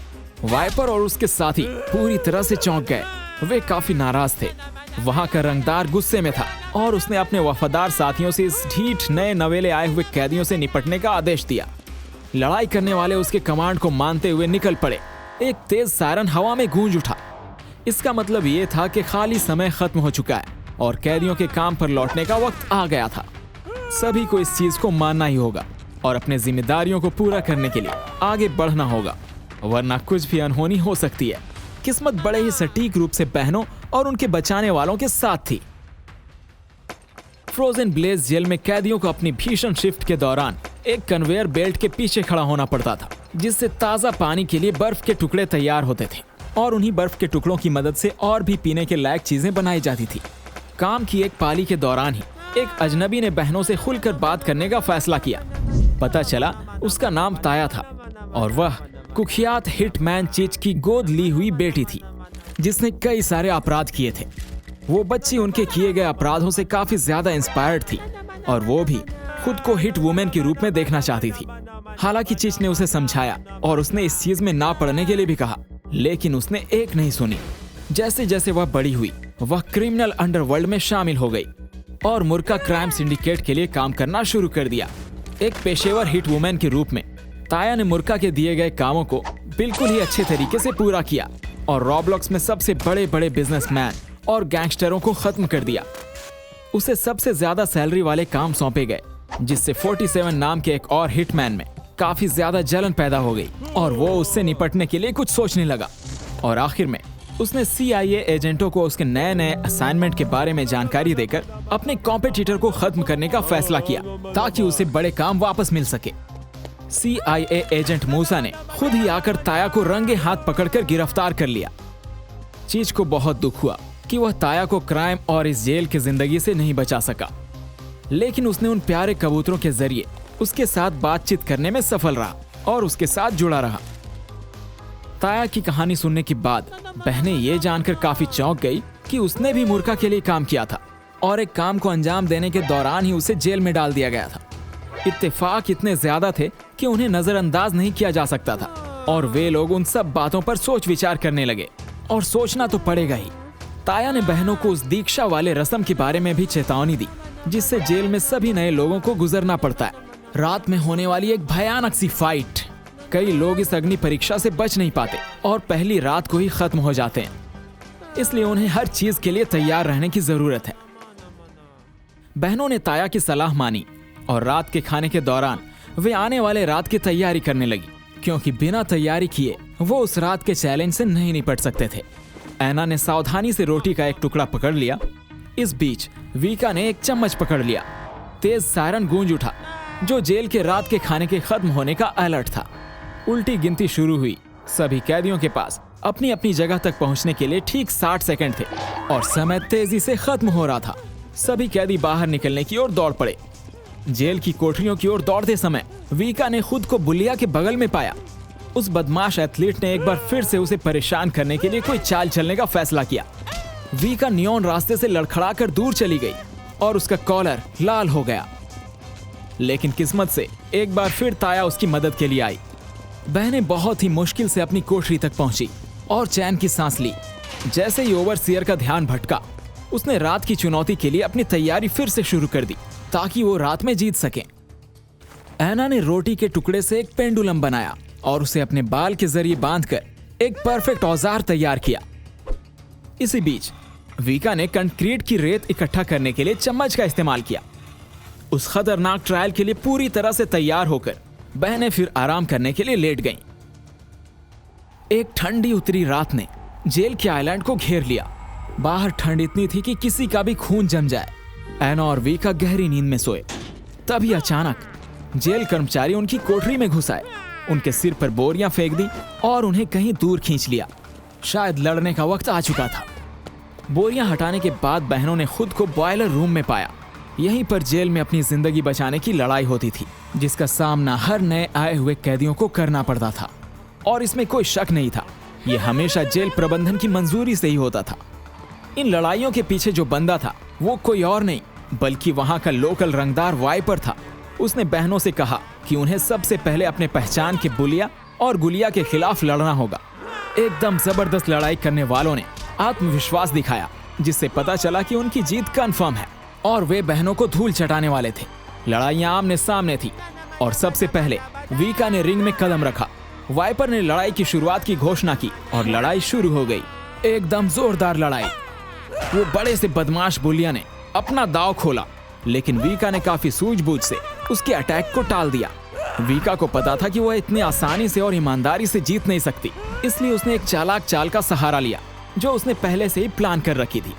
वाइपर और उसके साथी पूरी तरह से चौंक गए। वे काफी नाराज थे। वहां का रंगदार गुस्से में था और उसने अपने वफादार साथियों से इस ढीठ नए नवेले आए हुए कैदियों से निपटने का आदेश दिया। लड़ाई करने वाले उसके कमांड को मानते हुए निकल पड़े। एक तेज सायरन हवा में गूंज उठा। इसका मतलब ये था कि खाली समय खत्म हो चुका है और कैदियों के काम पर लौटने का वक्त आ गया था। सभी को इस चीज को मानना ही होगा और अपने जिम्मेदारियों को पूरा करने के लिए आगे बढ़ना होगा, वरना कुछ भी अनहोनी हो सकती है। किस्मत बड़े ही सटीक रूप से बहनों और उनके बचाने वालों के साथ थी। फ्रोजन ब्लेज जेल में कैदियों को अपनी भीषण शिफ्ट के दौरान एक कन्वेयर बेल्ट के पीछे खड़ा होना पड़ता था, जिससे ताजा पानी के लिए बर्फ के टुकड़े तैयार होते थे और उन्हीं बर्फ के टुकड़ों की मदद से और भी पीने के लायक चीजें बनाई जाती थी। काम की एक पाली के दौरान ही एक अजनबी ने बहनों से खुलकर बात करने का फैसला किया। पता चला उसका नाम ताया था और वह कुख्यात हिटमैन चीच की गोद ली हुई बेटी थी, जिसने कई सारे अपराध किए थे। वो बच्ची उनके किए गए अपराधों से काफी ज्यादा इंस्पायर्ड थी और वो भी खुद को हिट वुमेन के रूप में देखना चाहती थी। हालांकि चीच ने उसे समझाया और उसने इस चीज में ना पड़ने के लिए भी कहा, लेकिन उसने एक नहीं सुनी। जैसे जैसे वह बड़ी हुई, वह क्रिमिनल अंडरवर्ल्ड में शामिल हो गई और मुर्का क्राइम सिंडिकेट के लिए काम करना शुरू कर दिया। एक पेशेवर हिट वुमेन के रूप में ताया ने मुर्का के दिए गए कामों को बिल्कुल ही अच्छे तरीके से पूरा किया और रॉब्लॉक्स में सबसे बड़े बड़े बिजनेसमैन और गैंगस्टरों को खत्म कर दिया। उसे सबसे ज्यादा सैलरी वाले काम सौंपे गए, जिससे 47 नाम के एक और हिटमैन में काफी ज्यादा जलन पैदा हो गई और वो उससे निपटने के लिए कुछ सोचने लगा। और आखिर में उसने CIA एजेंटों को उसके नए नए असाइनमेंट के बारे में जानकारी देकर अपने कॉम्पिटिटर को खत्म करने का फैसला किया, ताकि उसे बड़े काम वापस मिल सके। CIA एजेंट मूसा ने खुद ही आकर ताया को रंगे हाथ पकड़कर गिरफ्तार कर लिया। चीच को बहुत दुख हुआ कि वह ताया को क्राइम और इस जेल की जिंदगी से नहीं बचा सका, लेकिन उसने उन प्यारे कबूतरों के जरिए उसके साथ बातचीत करने में सफल रहा और उसके साथ जुड़ा रहा। ताया की कहानी सुनने के बाद बहनें ये जानकर काफी चौंक गई कि उसने भी मुर्का के लिए काम किया था और एक काम को अंजाम देने के दौरान ही उसे जेल में डाल दिया गया था। इत्तेफाक इतने ज्यादा थे कि उन्हें नजरअंदाज नहीं किया जा सकता था और वे लोग उन सब बातों पर सोच विचार करने लगे, और सोचना तो पड़ेगा ही। ताया ने बहनों को उस दीक्षा वाले रस्म के बारे में भी चेतावनी दी, जिससे जेल में सभी नए लोगों को गुजरना पड़ता है। रात में होने वाली एक भयानक सी फाइट। कई लोग इस अग्नि परीक्षा से बच नहीं पाते और पहली रात को ही खत्म हो जाते हैं, इसलिए उन्हें हर चीज के लिए तैयार रहने की जरूरत है। बहनों ने ताया की सलाह मानी और रात के खाने के दौरान वे आने वाले रात की तैयारी करने लगी, क्योंकि बिना तैयारी किए वो उस रात के चैलेंज से नहीं निपट सकते थे। ऐना ने सावधानी से रोटी का एक टुकड़ा पकड़ लिया। इस बीच वीका ने एक चम्मच पकड़ लिया। तेज सायरन गूंज उठा, जो जेल के रात के खाने के खत्म होने का अलर्ट था। उल्टी गिनती शुरू हुई। सभी कैदियों के पास अपनी अपनी जगह तक पहुंचने के लिए ठीक 60 सेकंड थे और समय तेजी से खत्म हो रहा था। सभी कैदी बाहर निकलने की ओर दौड़ पड़े। जेल की कोठरियों की ओर दौड़ते समय वीका ने खुद को बुलिया के बगल में पाया। उस बदमाश एथलीट ने एक बार फिर से उसे परेशान करने के लिए कोई चाल चलने का फैसला किया। वीका नियॉन रास्ते से लड़खड़ाकर दूर चली गई और उसका कॉलर लाल हो गया। लेकिन किस्मत से एक बार फिर ताया उसकी मदद के लिए आई। बहनें बहुत ही मुश्किल से अपनी कोठरी तक पहुंची और चैन की सांस ली। जैसे ही ओवरसियर का ध्यान भटका, उसने रात की चुनौती के लिए अपनी तैयारी फिर से शुरू कर दी ताकि वो रात में जीत सके। ऐना ने रोटी के टुकड़े से एक पेंडुलम बनाया और उसे अपने बाल के जरिए बांधकर एक परफेक्ट औजार तैयार किया। इसी बीच वीका ने कंक्रीट की रेत इकट्ठा करने के लिए चम्मच का इस्तेमाल किया। उस खतरनाक ट्रायल के लिए पूरी तरह से तैयार होकर बहनें फिर आराम करने के लिए लेट गईं। एक ठंडी उतरी रात ने जेल के आइलैंड को घेर लिया। बाहर ठंड इतनी थी कि किसी का भी खून जम जाए। ऐना और वीका गहरी नींद में सोए। तभी अचानक जेल कर्मचारी उनकी कोठरी में घुस आए, उनके सिर पर बोरियां फेंक दी और उन्हें कहीं दूर खींच लिया। शायद लड़ने का वक्त आ चुका था। बोरियां हटाने के बाद बहनों ने खुद को बॉयलर रूम में पाया। यहीं पर जेल में अपनी जिंदगी बचाने की लड़ाई होती थी, जिसका सामना हर नए आए हुए कैदियों को करना पड़ता था। और इसमें कोई शक नहीं था, यह हमेशा जेल प्रबंधन की मंजूरी से ही होता था। इन लड़ाइयों के पीछे जो बंदा था वो कोई और नहीं बल्कि वहां का लोकल रंगदार वाइपर था। उसने बहनों से कहा कि उन्हें सबसे पहले अपने पहचान के बुलिया और गुलिया के खिलाफ लड़ना होगा। एकदम जबरदस्त लड़ाई करने वालों ने आत्मविश्वास दिखाया, जिससे पता चला कि उनकी जीत कंफर्म है और वे बहनों को धूल चटाने वाले थे। लड़ाइयां आमने सामने थी और सबसे पहले वीका ने रिंग में कदम रखा। वाइपर ने लड़ाई की शुरुआत की घोषणा की और लड़ाई शुरू हो गई। एकदम जोरदार लड़ाई। वो बड़े से बदमाश बुलिया ने अपना दांव खोला, लेकिन वीका ने काफी सूझबूझ से उसके अटैक को टाल दिया। वीका को पता था कि वह इतनी आसानी से और ईमानदारी से जीत नहीं सकती, इसलिए उसने एक चालाक चाल का सहारा लिया जो उसने पहले से ही प्लान कर रखी थी।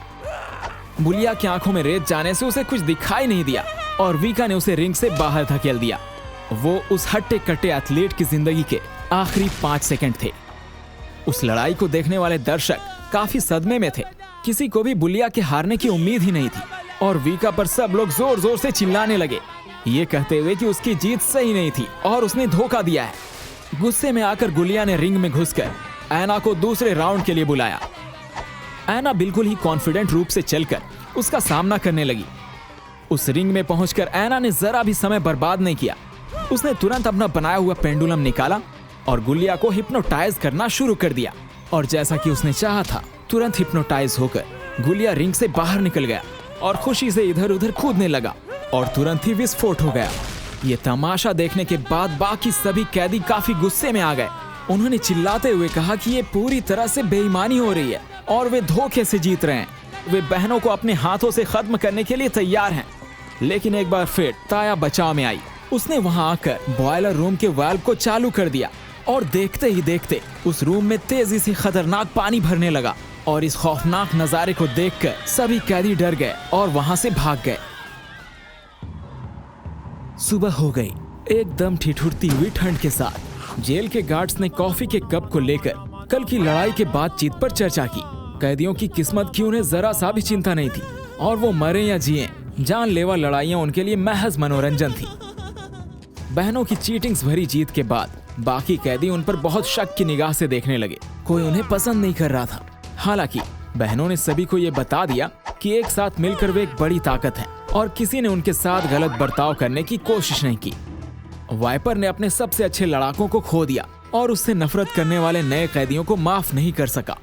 बुलिया की आंखों में रेत जाने से उसे कुछ दिखाई नहीं दिया और वीका ने उसे रिंग से बाहर धकेल दिया। वो उस हट्टे कट्टे एथलीट की जिंदगी के आखिरी 5 सेकंड थे। उस लड़ाई को देखने वाले दर्शक काफी सदमे में थे। किसी को भी बुलिया के हारने की उम्मीद ही नहीं थी और वीका पर सब लोग जोर जोर से चिल्लाने लगे, ये कहते हुए कि उसकी जीत सही नहीं थी और उसने धोखा दिया है। गुस्से में आकर गुलिया ने रिंग में घुसकर ऐना को दूसरे राउंड के लिए बुलाया। ऐना बिल्कुल ही कॉन्फिडेंट रूप से चलकर उसका सामना करने लगी। उस रिंग में पहुंचकर ऐना ने जरा भी समय बर्बाद नहीं किया। उसने तुरंत अपना बनाया हुआ पेंडुलम निकाला और गुलिया को हिप्नोटाइज करना शुरू कर दिया और जैसा कि उसने चाहा था, तुरंत हिप्नोटाइज होकर गुलिया रिंग से बाहर निकल गया और खुशी से इधर उधर कूदने लगा और तुरंत ही विस्फोट हो गया। ये तमाशा देखने के बाद बाकी सभी कैदी काफी गुस्से में आ गए। उन्होंने चिल्लाते हुए कहा कि ये पूरी तरह से बेईमानी हो रही है और वे धोखे से जीत रहे हैं। वे बहनों को अपने हाथों से खत्म करने के लिए तैयार हैं। लेकिन एक बार फिर ताया बचाव में आई। उसने वहां आकर बॉयलर रूम के वाल्व को चालू कर दिया और देखते ही देखते उस रूम में तेजी से खतरनाक पानी भरने लगा और इस खौफनाक नजारे को देखकर सभी कैदी डर गए और वहां से भाग गए। सुबह हो गई। एकदम ठिठुरती हुई ठंड के साथ जेल के गार्ड्स ने कॉफी के कप को लेकर कल की लड़ाई के बातचीत पर चर्चा की। कैदियों की किस्मत की उन्हें जरा सा भी चिंता नहीं थी और वो मरे या जिए, जानलेवा लड़ाइयां उनके लिए महज मनोरंजन थी। बहनों की चीटिंग्स भरी जीत के बाद बाकी कैदी उन पर बहुत शक की निगाह से देखने लगे। कोई उन्हें पसंद नहीं कर रहा था। हालांकि बहनों ने सभी को ये बता दिया कि एक साथ मिलकर वे एक बड़ी ताकत है और किसी ने उनके साथ गलत बर्ताव करने की कोशिश नहीं की। वाइपर ने अपने सबसे अच्छे लड़ाकों को खो दिया और उससे नफरत करने वाले नए कैदियों को माफ नहीं कर सका।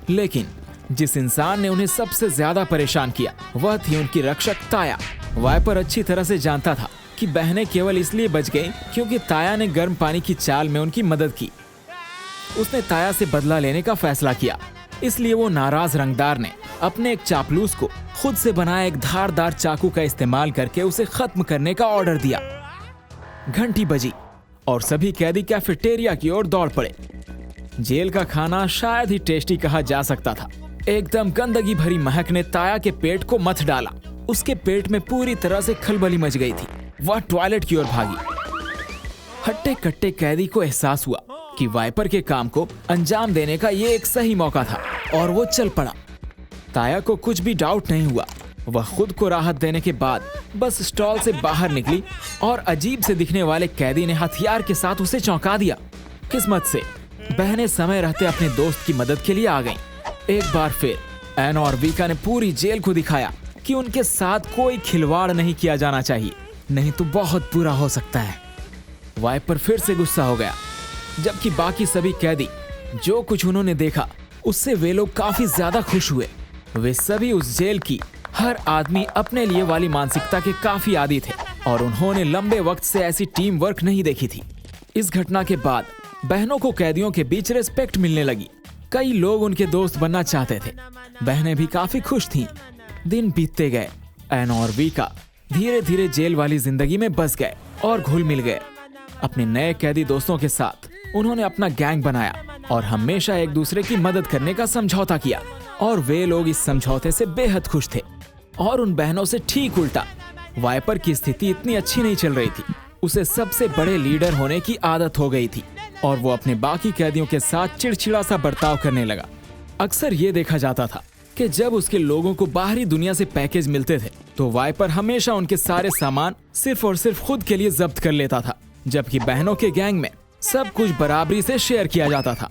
लेकिन जिस इंसान ने उन्हें सबसे ज्यादा परेशान किया वह थी उनकी रक्षक ताया। वाइपर अच्छी तरह से जानता था कि बहनें केवल इसलिए बच गईं क्योंकि ताया ने गर्म पानी की चाल में उनकी मदद की। उसने ताया से बदला लेने का फैसला किया, इसलिए वो नाराज रंगदार ने अपने एक चापलूस को खुद से बनाया एक धारदार चाकू का इस्तेमाल करके उसे खत्म करने का ऑर्डर दिया। घंटी बजी और सभी कैदी कैफेटेरिया की ओर दौड़ पड़े। जेल का खाना शायद ही टेस्टी कहा जा सकता था। एकदम गंदगी भरी महक ने ताया के पेट को मथ डाला। उसके पेट में पूरी तरह से खलबली मच गई थी। वह टॉयलेट की ओर भागी। हट्टे कट्टे कैदी को एहसास हुआ कि वाइपर के काम को अंजाम देने का ये एक सही मौका था और वो चल पड़ा। ताया को कुछ भी डाउट नहीं हुआ। वह खुद को राहत देने के बाद बस स्टॉल से बाहर निकली और अजीब से दिखने वाले कैदी ने हथियार के साथ उसे चौंका दिया। किस्मत से बहनें समय रहते अपने दोस्त की मदद के लिए आ गईं। एक बार फिर एन और वीका ने पूरी जेल को दिखाया कि उनके साथ कोई खिलवाड़ नहीं किया जाना चाहिए, नहीं तो बहुत बुरा हो सकता है। वाइपर फिर से गुस्सा हो गया, जबकि बाकी सभी कैदी जो कुछ उन्होंने देखा उससे वे लोग काफी ज्यादा खुश हुए। वे सभी उस जेल की हर आदमी अपने लिए वाली मानसिकता के काफी आदी थे और उन्होंने लंबे वक्त से ऐसी टीम वर्क नहीं देखी थी। इस घटना के बाद बहनों को कैदियों के बीच रिस्पेक्ट मिलने लगी। कई लोग उनके दोस्त बनना चाहते थे। बहनें भी काफी खुश थीं। दिन बीतते गए। एन और वीका धीरे धीरे जेल वाली जिंदगी में बस गए और घुल मिल गए। अपने नए कैदी दोस्तों के साथ उन्होंने अपना गैंग बनाया और हमेशा एक दूसरे की मदद करने का समझौता किया और वे लोग इस समझौते से बेहद खुश थे। और उन बहनों से ठीक उल्टा वाइपर की स्थिति इतनी अच्छी नहीं चल रही थी। उसे सबसे बड़े लीडर होने की आदत हो गई थी और वो अपने बाकी कैदियों के साथ चिड़चिड़ा सा बर्ताव करने लगा। अक्सर ये देखा जाता था कि जब उसके लोगों को बाहरी दुनिया से पैकेज मिलते थे तो वाइपर हमेशा उनके सारे सामान सिर्फ और सिर्फ खुद के लिए जब्त कर लेता था, जबकि बहनों के गैंग में सब कुछ बराबरी से शेयर किया जाता था।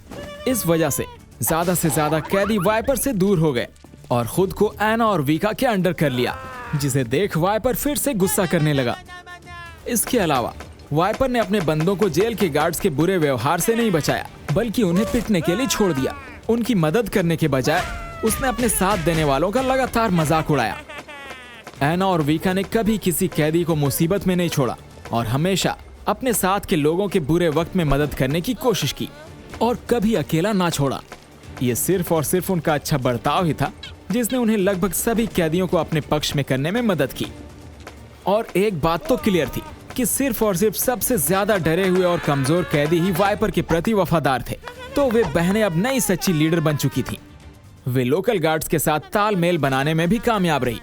इस वजह से ज्यादा कैदी वाइपर से दूर हो गए और खुद को एना और वीका के अंडर कर लिया, जिसे देख वाइपर फिर से गुस्सा करने लगा। इसके अलावा वाइपर ने अपने बंदों को जेल के गार्ड्स के बुरे व्यवहार से नहीं बचाया, बल्कि उन्हें पिटने के लिए छोड़ दिया। उनकी मदद करने के बजाय उसने अपने साथ देने वालों का लगातार मजाक उड़ाया। एना और वीका ने कभी किसी कैदी को मुसीबत में नहीं छोड़ा और हमेशा अपने साथ के लोगों के बुरे वक्त में मदद करने की कोशिश की और कभी अकेला ना छोड़ा। ये सिर्फ और सिर्फ उनका अच्छा बर्ताव ही था जिसने उन्हें लगभग सभी कैदियों को अपने पक्ष में करने में मदद की। और एक बात तो क्लियर थी कि सिर्फ और सिर्फ सबसे ज्यादा डरे हुए और कमजोर कैदी ही वाइपर के प्रति वफादार थे। तो वे बहनें अब नई सच्ची लीडर बन चुकी थीं। वे लोकल गार्ड्स के साथ तालमेल बनाने में भी कामयाब रही,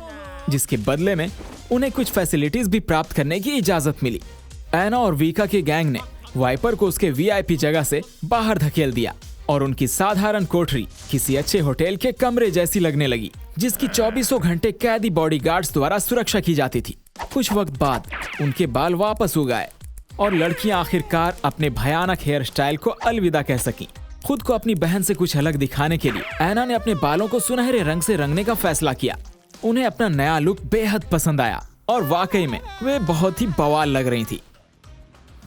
जिसके बदले में उन्हें कुछ फैसिलिटीज भी प्राप्त करने की इजाजत मिली। एना और वीका के गैंग ने वाइपर को उसके वीआईपी जगह से बाहर धकेल दिया और उनकी साधारण कोठरी किसी अच्छे होटल के कमरे जैसी लगने लगी, जिसकी 24 घंटे कैदी बॉडीगार्ड्स द्वारा सुरक्षा की जाती थी। कुछ वक्त बाद उनके बाल वापस उग आए और लड़कियां आखिरकार अपने भयानक हेयर स्टाइल को अलविदा कह सकी। खुद को अपनी बहन से कुछ अलग दिखाने के लिए एना ने अपने बालों को सुनहरे रंग से रंगने का फैसला किया। उन्हें अपना नया लुक बेहद पसंद आया और वाकई में वे बहुत ही बवाल लग रही थी।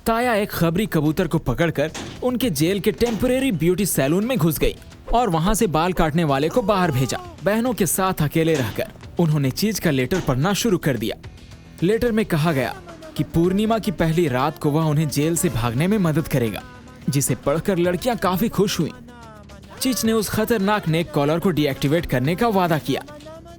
ताया एक खबरी कबूतर को पकड़कर उनके जेल के टेम्परेरी ब्यूटी सैलून में घुस गई और वहां से बाल काटने वाले को बाहर भेजा। बहनों के साथ अकेले रहकर उन्होंने चीज का लेटर पढ़ना शुरू कर दिया। लेटर में कहा गया कि पूर्णिमा की पहली रात को वह उन्हें जेल से भागने में मदद करेगा, जिसे पढ़कर लड़कियां काफी खुश हुईं। चीच ने उस खतरनाक नेक कॉलर को डीएक्टिवेट करने का वादा किया।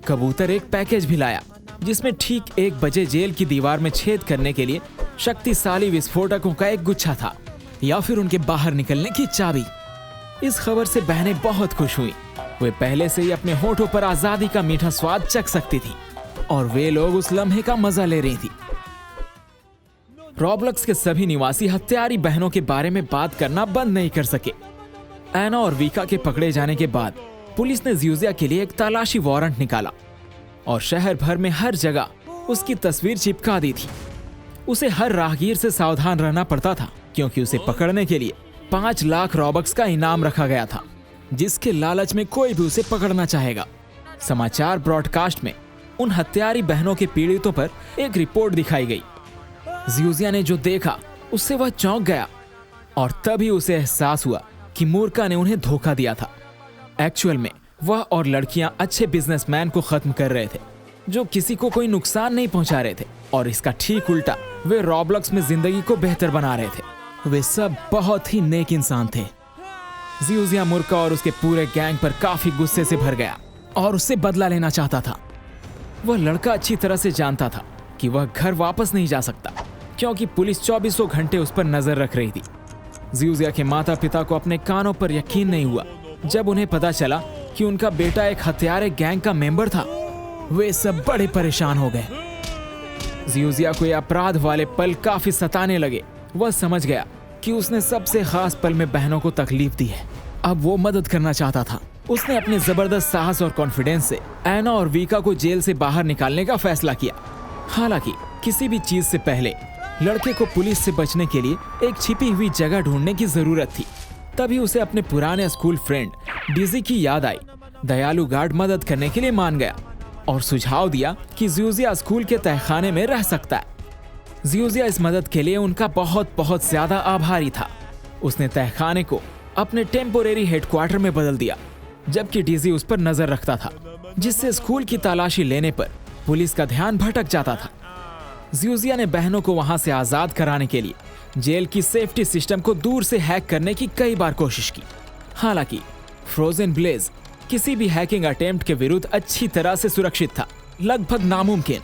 कबूतर एक पैकेज भी लाया जिसमें ठीक 1 बजे जेल की दीवार में छेद करने के लिए शक्तिशाली विस्फोटकों का एक गुच्छा था, या फिर उनके बाहर निकलने की चाबी। इस खबर से बहनें बहुत खुश हुई। वे पहले से ही अपने होठों पर आजादी का मीठा स्वाद चख सकती थी और वे लोग उस लम्हे का मजा ले रही थी। रॉब्लॉक्स के सभी निवासी हत्यारी बहनों के बारे में बात करना बंद नहीं कर सके। एना और वीका के पकड़े जाने के बाद पुलिस ने ज्यूजिया के लिए एक तलाशी वारंट निकाला और शहर भर में हर जगह उसकी तस्वीर चिपका दी थी। उसे हर राहगीर से सावधान रहना पड़ता था, क्योंकि उसे पकड़ने के लिए 5 लाख रॉबक्स का इनाम रखा गया था, जिसके लालच में कोई भी उसे पकड़ना चाहेगा। समाचार ब्रॉडकास्ट में उन हत्यारी बहनों के पीड़ितों पर एक रिपोर्ट दिखाई गई। ज्यूजिया ने जो देखा उससे वह चौंक गया और तभी उसे एहसास हुआ कि मूर्खा ने उन्हें धोखा दिया था। एक्चुअल में वह और लड़कियां अच्छे बिजनेसमैन को खत्म कर रहे थे, जो किसी को कोई नुकसान नहीं पहुंचा रहे थे, और इसका ठीक उल्टा वे रॉब्लॉक्स में जिंदगी को बेहतर बना रहे थे। वे सब बहुत ही नेक इंसान थे। ज्यूजिया मूर्खा और उसके पूरे गैंग पर काफी गुस्से से भर गया और उससे बदला लेना चाहता था। वह लड़का अच्छी तरह से जानता था कि वह घर वापस नहीं जा सकता, क्योंकि पुलिस 24 घंटे उस पर नजर रख रही थी। जियोजिया के माता पिता को अपने कानों पर यकीन नहीं हुआ जब उन्हें पता चला कि उनका बेटा एक हत्यारे गैंग का मेंबर था। वे सब बड़े परेशान हो गए। जियोजिया को ये अपराध वाले पल काफी सताने लगे। वह समझ गया कि उसने सबसे खास पल में बहनों को तकलीफ दी है। अब वो मदद करना चाहता था। उसने अपने जबरदस्त साहस और कॉन्फिडेंस से एना और वीका को जेल से बाहर निकालने का फैसला किया। हालांकि किसी भी चीज से पहले लड़के को पुलिस से बचने के लिए एक छिपी हुई जगह ढूंढने की जरूरत थी। तभी उसे अपने पुराने स्कूल फ्रेंड डिजी की याद आई। दयालु गार्ड मदद करने के लिए मान गया और सुझाव दिया कि जियोजिया स्कूल के तहखाने में रह सकता है। जियोजिया इस मदद के लिए उनका बहुत बहुत ज्यादा आभारी था। उसने तहखाने को अपने टेम्पोरेरी हेडक्वार्टर में बदल दिया, जबकि डीजी उस पर नजर रखता था, जिससे स्कूल की तलाशी लेने पर पुलिस का ध्यान भटक जाता था। जियोजिया ने बहनों को वहां से आजाद कराने के लिए जेल की सेफ्टी सिस्टम को दूर से हैक करने की कई बार कोशिश की। हालांकि फ्रोजन ब्लेज किसी भी हैकिंग अटेम्प्ट के विरुद्ध अच्छी तरह से सुरक्षित था, लगभग नामुमकिन।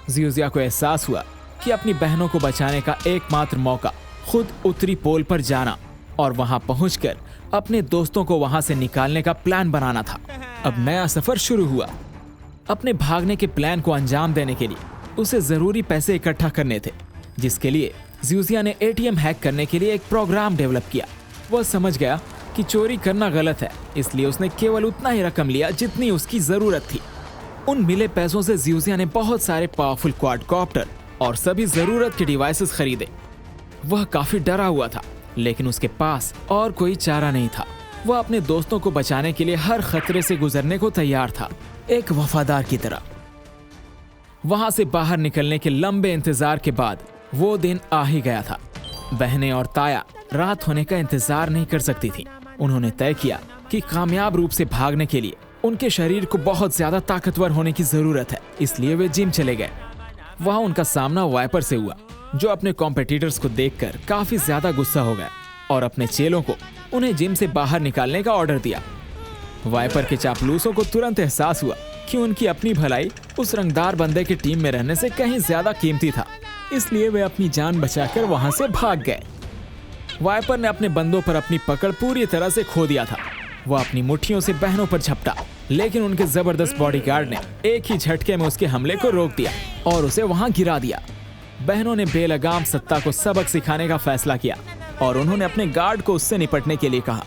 जियोजिया को एहसास हुआ कि अपनी बहनों को बचाने का एकमात्र मौका खुद उत्तरी पोल पर जाना और वहां पहुंचकर अपने दोस्तों को वहां से निकालने का प्लान बनाना था। अब नया सफर शुरू हुआ। अपने भागने के प्लान को अंजाम देने के लिए उसे जरूरी पैसे इकट्ठा करने थे, जिसके लिए जियोजिया ने एटीएम हैक करने के लिए एक प्रोग्राम डेवलप किया। वह समझ गया कि चोरी करना गलत है, इसलिए उसने केवल उतना ही रकम लिया जितनी उसकी जरूरत थी। उन मिले पैसों से जियोजिया ने बहुत सारे पावरफुल क्वाडकॉप्टर और सभी जरूरत के डिवाइसेस खरीदे। वह काफी डरा हुआ था, लेकिन उसके पास और कोई चारा नहीं था। वह अपने दोस्तों को बचाने के लिए हर खतरे से गुजरने को तैयार था, एक वफादार की तरह। वहां से बाहर निकलने के लंबे इंतजार के बाद वो दिन आ ही गया था। बहनें और ताया रात होने का इंतजार नहीं कर सकती थी। उन्होंने तय किया कि कामयाब रूप से भागने के लिए उनके शरीर को बहुत ज्यादा ताकतवर होने की जरूरत है, इसलिए वे जिम चले गए। वहां उनका सामना वाइपर से हुआ, जो अपने कॉम्पिटिटर्स को देखकर काफी ज्यादा गुस्सा हो गया और अपने चेलों को उन्हें जिम से बाहर निकालने का ऑर्डर दिया। वाइपर के चापलूसों को तुरंत एहसास हुआ कि उनकी अपनी भलाई उस रंगदार बंदे की टीम में रहने से कहीं ज्यादा कीमती था, इसलिए वे अपनी जान बचाकर वहां से भाग गए। वाइपर ने अपने बंदों पर अपनी पकड़ पूरी तरह से खो दिया था। वह अपनी मुट्ठियों से बहनों पर झपटा, लेकिन उनके जबरदस्त बॉडीगार्ड ने एक ही झटके में उसके हमले को रोक दिया और उसे वहां गिरा दिया। बहनों ने बेलगाम सत्ता को सबक सिखाने का फैसला किया और उन्होंने अपने गार्ड को उससे निपटने के लिए कहा।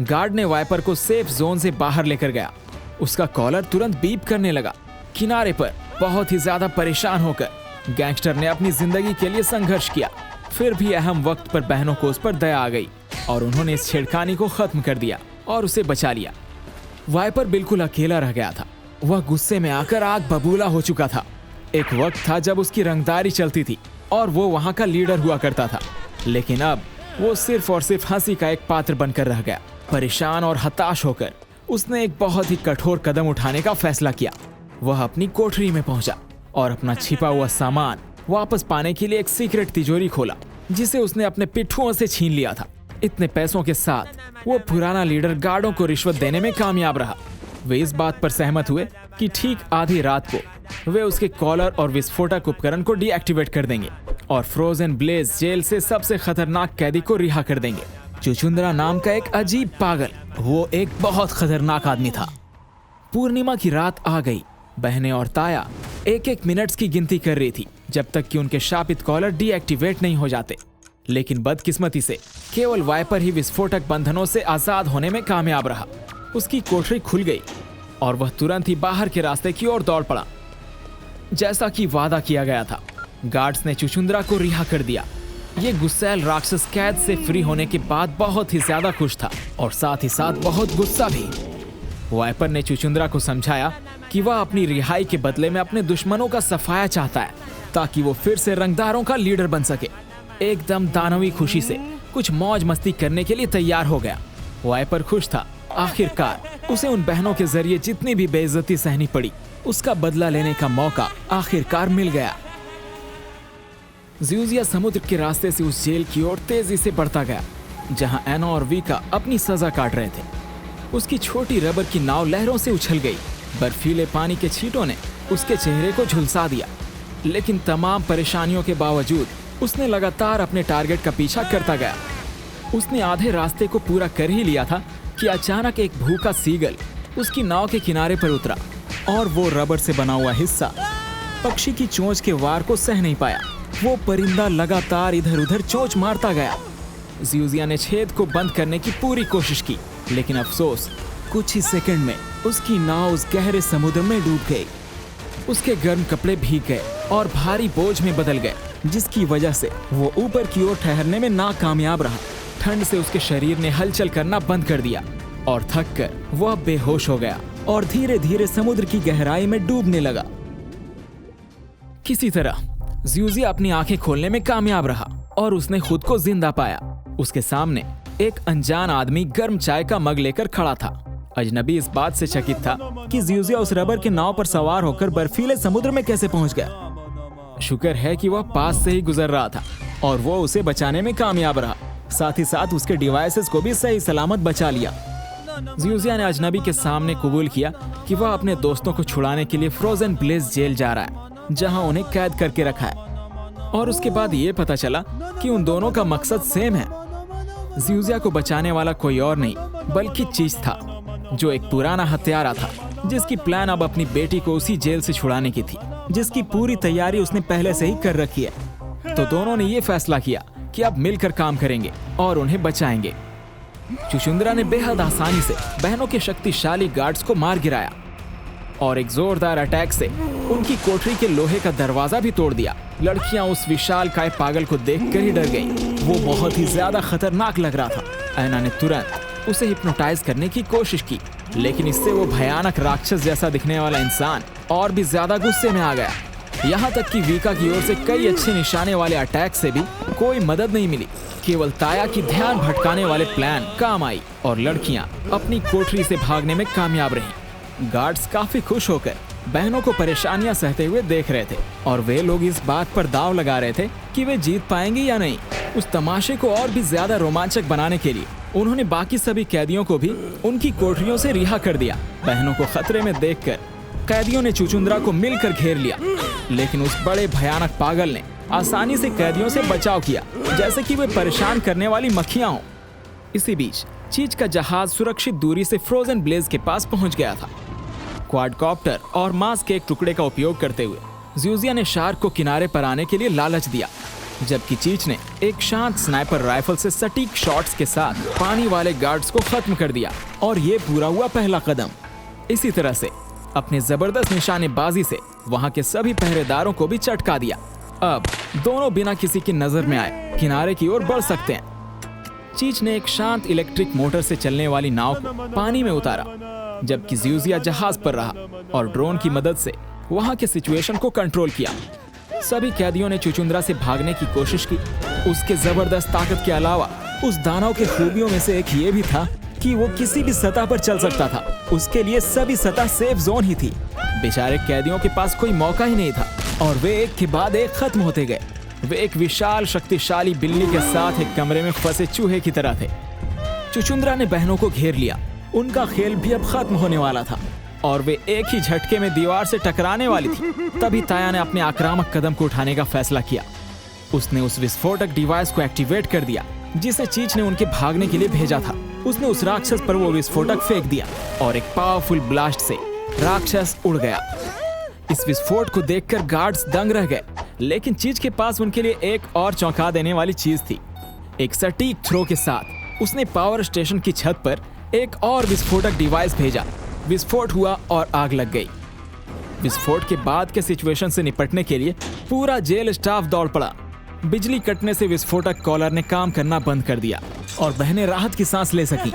गार्ड ने वाइपर को सेफ जोन से बाहर लेकर गया। उसका कॉलर तुरंत बीप करने लगा। किनारे पर बहुत ही ज्यादा परेशान होकर गैंगस्टर ने अपनी जिंदगी के लिए संघर्ष किया। फिर भी अहम वक्त पर बहनों को उस पर दया आ गई और उन्होंने इस छेड़खानी को खत्म कर दिया और उसे बचा लिया। वाइपर बिल्कुल अकेला रह गया था। वह गुस्से में आकर आग बबूला हो चुका था। एक वक्त था जब उसकी रंगदारी चलती थी और वो वहां का लीडर हुआ करता था, लेकिन अब वो सिर्फ और सिर्फ हंसी का एक पात्र बनकर रह गया। परेशान और हताश होकर उसने एक बहुत ही कठोर कदम उठाने का फैसला किया। वह अपनी कोठरी में पहुंचा और अपना छिपा हुआ सामान वापस पाने के लिए एक सीक्रेट तिजोरी खोला, जिसे उसने अपने पिट्ठुओं से छीन लिया था। इतने पैसों के साथ वो पुराना लीडर गार्डों को रिश्वत देने में कामयाब रहा। वे इस बात पर सहमत हुए कि ठीक आधी रात को वे उसके कॉलर और विस्फोटक उपकरण को डीएक्टिवेट कर देंगे और फ्रोजन ब्लेज जेल से सबसे खतरनाक कैदी को रिहा कर देंगे। चुचुंदरा नाम का एक अजीब पागल, वो एक बहुत खतरनाक आदमी था। पूर्णिमा की रात आ गई। बहनें और ताया एक एक मिनट्स की गिनती कर रही थी जब तक कि उनके शापित कॉलर डीएक्टिवेट नहीं हो जाते। लेकिन बदकिस्मती से केवल वाइपर ही विस्फोटक बंधनों से आजाद होने में कामयाब रहा। उसकी कोठरी खुल गई और वह तुरंत ही बाहर के रास्ते की ओर दौड़ पड़ा। जैसा कि वादा किया गया था, गार्ड्स ने चुचुंदरा को रिहा कर दिया। ये गुस्सैल राक्षस कैद से फ्री होने के बाद बहुत ही ज्यादा खुश था और साथ ही साथ बहुत गुस्सा भी। वाइपर ने चुचुंदरा को समझाया कि वह अपनी रिहाई के बदले में अपने दुश्मनों का सफाया चाहता है, ताकि वो फिर से रंगदारों का लीडर बन सके। एकदम दानवी खुशी से कुछ मौज मस्ती करने के लिए तैयार हो गया। वाइपर खुश था। आखिरकार उसे उन बहनों के जरिए जितनी भी बेइज्जती सहनी पड़ी, उसका बदला लेने का मौका आखिरकार मिल गया। जियोजिया समुद्र के रास्ते से उस जेल की ओर तेजी से बढ़ता गया जहां एना और वीका अपनी सजा काट रहे थे। उसकी छोटी रबर की नाव लहरों से उछल गई। बर्फीले पानी के छींटों ने उसके चेहरे को झुलसा दिया, लेकिन तमाम परेशानियों के बावजूद उसने लगातार अपने टारगेट का पीछा करता गया। उसने आधे रास्ते को पूरा कर ही लिया था कि अचानक एक भूखा सीगल उसकी नाव के किनारे पर उतरा और वो रबर से बना हुआ हिस्सा पक्षी की चोंच के वार को सह नहीं पाया। वो परिंदा लगातार इधर उधर चोंच मारता गया। ज़्यूज़िया ने छेद को बंद करने की पूरी कोशिश की, लेकिन अफसोस कुछ ही सेकंड में उसकी नाव उस गहरे समुद्र में डूब गई। उसके गर्म कपड़े भीग गए और भारी बोझ में बदल गए, जिसकी वजह से वो ऊपर की ओर ठहरने में नाकामयाब रहा। ठंड से उसके शरीर ने हलचल करना बंद कर दिया और थक कर वह बेहोश हो गया और धीरे धीरे समुद्र की गहराई में डूबने लगा। किसी तरह ज़्यूज़िया अपनी आंखें खोलने में कामयाब रहा और उसने खुद को जिंदा पाया। उसके सामने एक अनजान आदमी गर्म चाय का मग लेकर खड़ा था। अजनबी इस बात से चकित था कि ज़्यूज़िया उस रबर के नाव पर सवार होकर बर्फीले समुद्र में कैसे पहुंच गया। शुक्र है कि वह पास से ही गुजर रहा था और वो उसे बचाने में कामयाब रहा। साथ ही साथ उसके डिवाइसेस को भी सही सलामत बचा लिया। ज़्यूज़िया ने अजनबी के सामने कबूल किया कि वह अपने दोस्तों को छुड़ाने के लिए फ्रोजन ब्लेज जेल जा रहा है, जहां उन्हें कैद करके रखा है। और उसके बाद ये पता चला कि उन दोनों का मकसद सेम है। ज़्यूज़िया को बचाने वाला कोई और नहीं बल्कि चीज़ था, जो एक पुराना हत्यारा था, जिसकी प्लान अब अपनी बेटी को उसी जेल से छुड़ाने की थी, जिसकी पूरी तैयारी उसने पहले से ही कर रखी है। तो दोनों ने ये फैसला किया कि अब मिलकर काम करेंगे और उन्हें बचाएंगे। चुचुंद्रा ने बेहद आसानी से बहनों के शक्तिशाली गार्ड्स को मार गिराया और एक जोरदार अटैक से उनकी कोठरी के लोहे का दरवाजा भी तोड़ दिया। लड़कियां उस विशालकाय पागल को देखकर ही डर गईं। वो बहुत ही ज्यादा खतरनाक लग रहा था। ऐना ने तुरंत उसे हिप्नोटाइज करने की कोशिश की, लेकिन इससे वो भयानक राक्षस जैसा दिखने वाला इंसान और भी ज्यादा गुस्से में आ गया। यहाँ तक कि वीका की ओर से कई अच्छे निशाने वाले अटैक से भी कोई मदद नहीं मिली। केवल ताया की ध्यान भटकाने वाले प्लान काम आई और लड़कियां अपनी कोठरी से भागने में कामयाब रहीं। गार्ड्स काफी खुश होकर बहनों को परेशानियां सहते हुए देख रहे थे और वे लोग इस बात पर दांव लगा रहे थे कि वे जीत पाएंगे या नहीं। उस तमाशे को और भी ज्यादा रोमांचक बनाने के लिए उन्होंने बाकी सभी कैदियों को भी उनकी कोठरियों से रिहा कर दिया। बहनों को खतरे में देखकर कैदियों ने चुचुंद्रा को मिलकर घेर लिया, लेकिन उस बड़े भयानक पागल ने आसानी से कैदियों से बचाव किया, जैसे कि वे परेशान करने वाली मक्खियां हों। इसी बीच चीज का जहाज सुरक्षित दूरी से फ्रोजन ब्लेज के पास पहुंच गया था। क्वाडकॉप्टर और मांस के एक टुकड़े का उपयोग करते हुए ज़्यूज़िया ने शार्क को किनारे पर आने के लिए लालच दिया, जबकि चीच ने एक शांत स्नाइपर राइफल से सटीक शॉट्स के साथ पानी वाले गार्ड्स को खत्म कर दिया। और ये पूरा हुआ पहला कदम। इसी तरह से अपने जबरदस्त निशानेबाजी से वहां के सभी पहरेदारों को भी चटका दिया। अब दोनों बिना किसी की नजर में आए किनारे की ओर बढ़ सकते हैं। चीच ने एक शांत इलेक्ट्रिक मोटर से चलने वाली नाव को पानी में उतारा, जबकि ज़्यूज़िया जहाज पर रहा और ड्रोन की मदद से वहां के सिचुएशन को कंट्रोल किया। सभी कैदियों ने चुचुंद्रा से भागने की कोशिश की। उसके जबरदस्त ताकत के अलावा उस दानव के खूबियों में से एक ये भी था कि वो किसी भी सतह पर चल सकता था। उसके लिए सभी सतह सेफ जोन ही थी। बेचारे कैदियों के पास कोई मौका ही नहीं था और वे एक के बाद एक खत्म होते गए। वे एक विशाल शक्तिशाली बिल्ली के साथ एक कमरे में फंसे चूहे की तरह थे। चुचुंद्रा ने बहनों को घेर लिया। उनका खेल भी अब खत्म होने वाला था और वे एक ही झटके में दीवार से टकराने वाली थी। तभी ताया ने अपने आक्रामक कदम को उठाने का फैसला किया। उसने उस विस्फोटक डिवाइस को एक्टिवेट कर दिया जिसे चीच ने उनके भागने के लिए भेजा था। उसने उस राक्षस पर वो विस्फोटक फेंक दिया और एक पावरफुल ब्लास्ट से राक्षस उड़ गया। इस विस्फोट को देखकर गार्ड्स दंग रह गए, लेकिन चीच के पास उनके लिए एक और चौंका देने वाली चीज थी। एक सटीक थ्रो के साथ उसने पावर स्टेशन की छत पर एक और विस्फोटक डिवाइस भेजा। विस्फोट हुआ और आग लग गई। विस्फोट के बाद के सिचुएशन से निपटने के लिए पूरा जेल स्टाफ दौड़ पड़ा। बिजली कटने से विस्फोटक कॉलर ने काम करना बंद कर दिया और बहनें राहत की सांस ले सकी।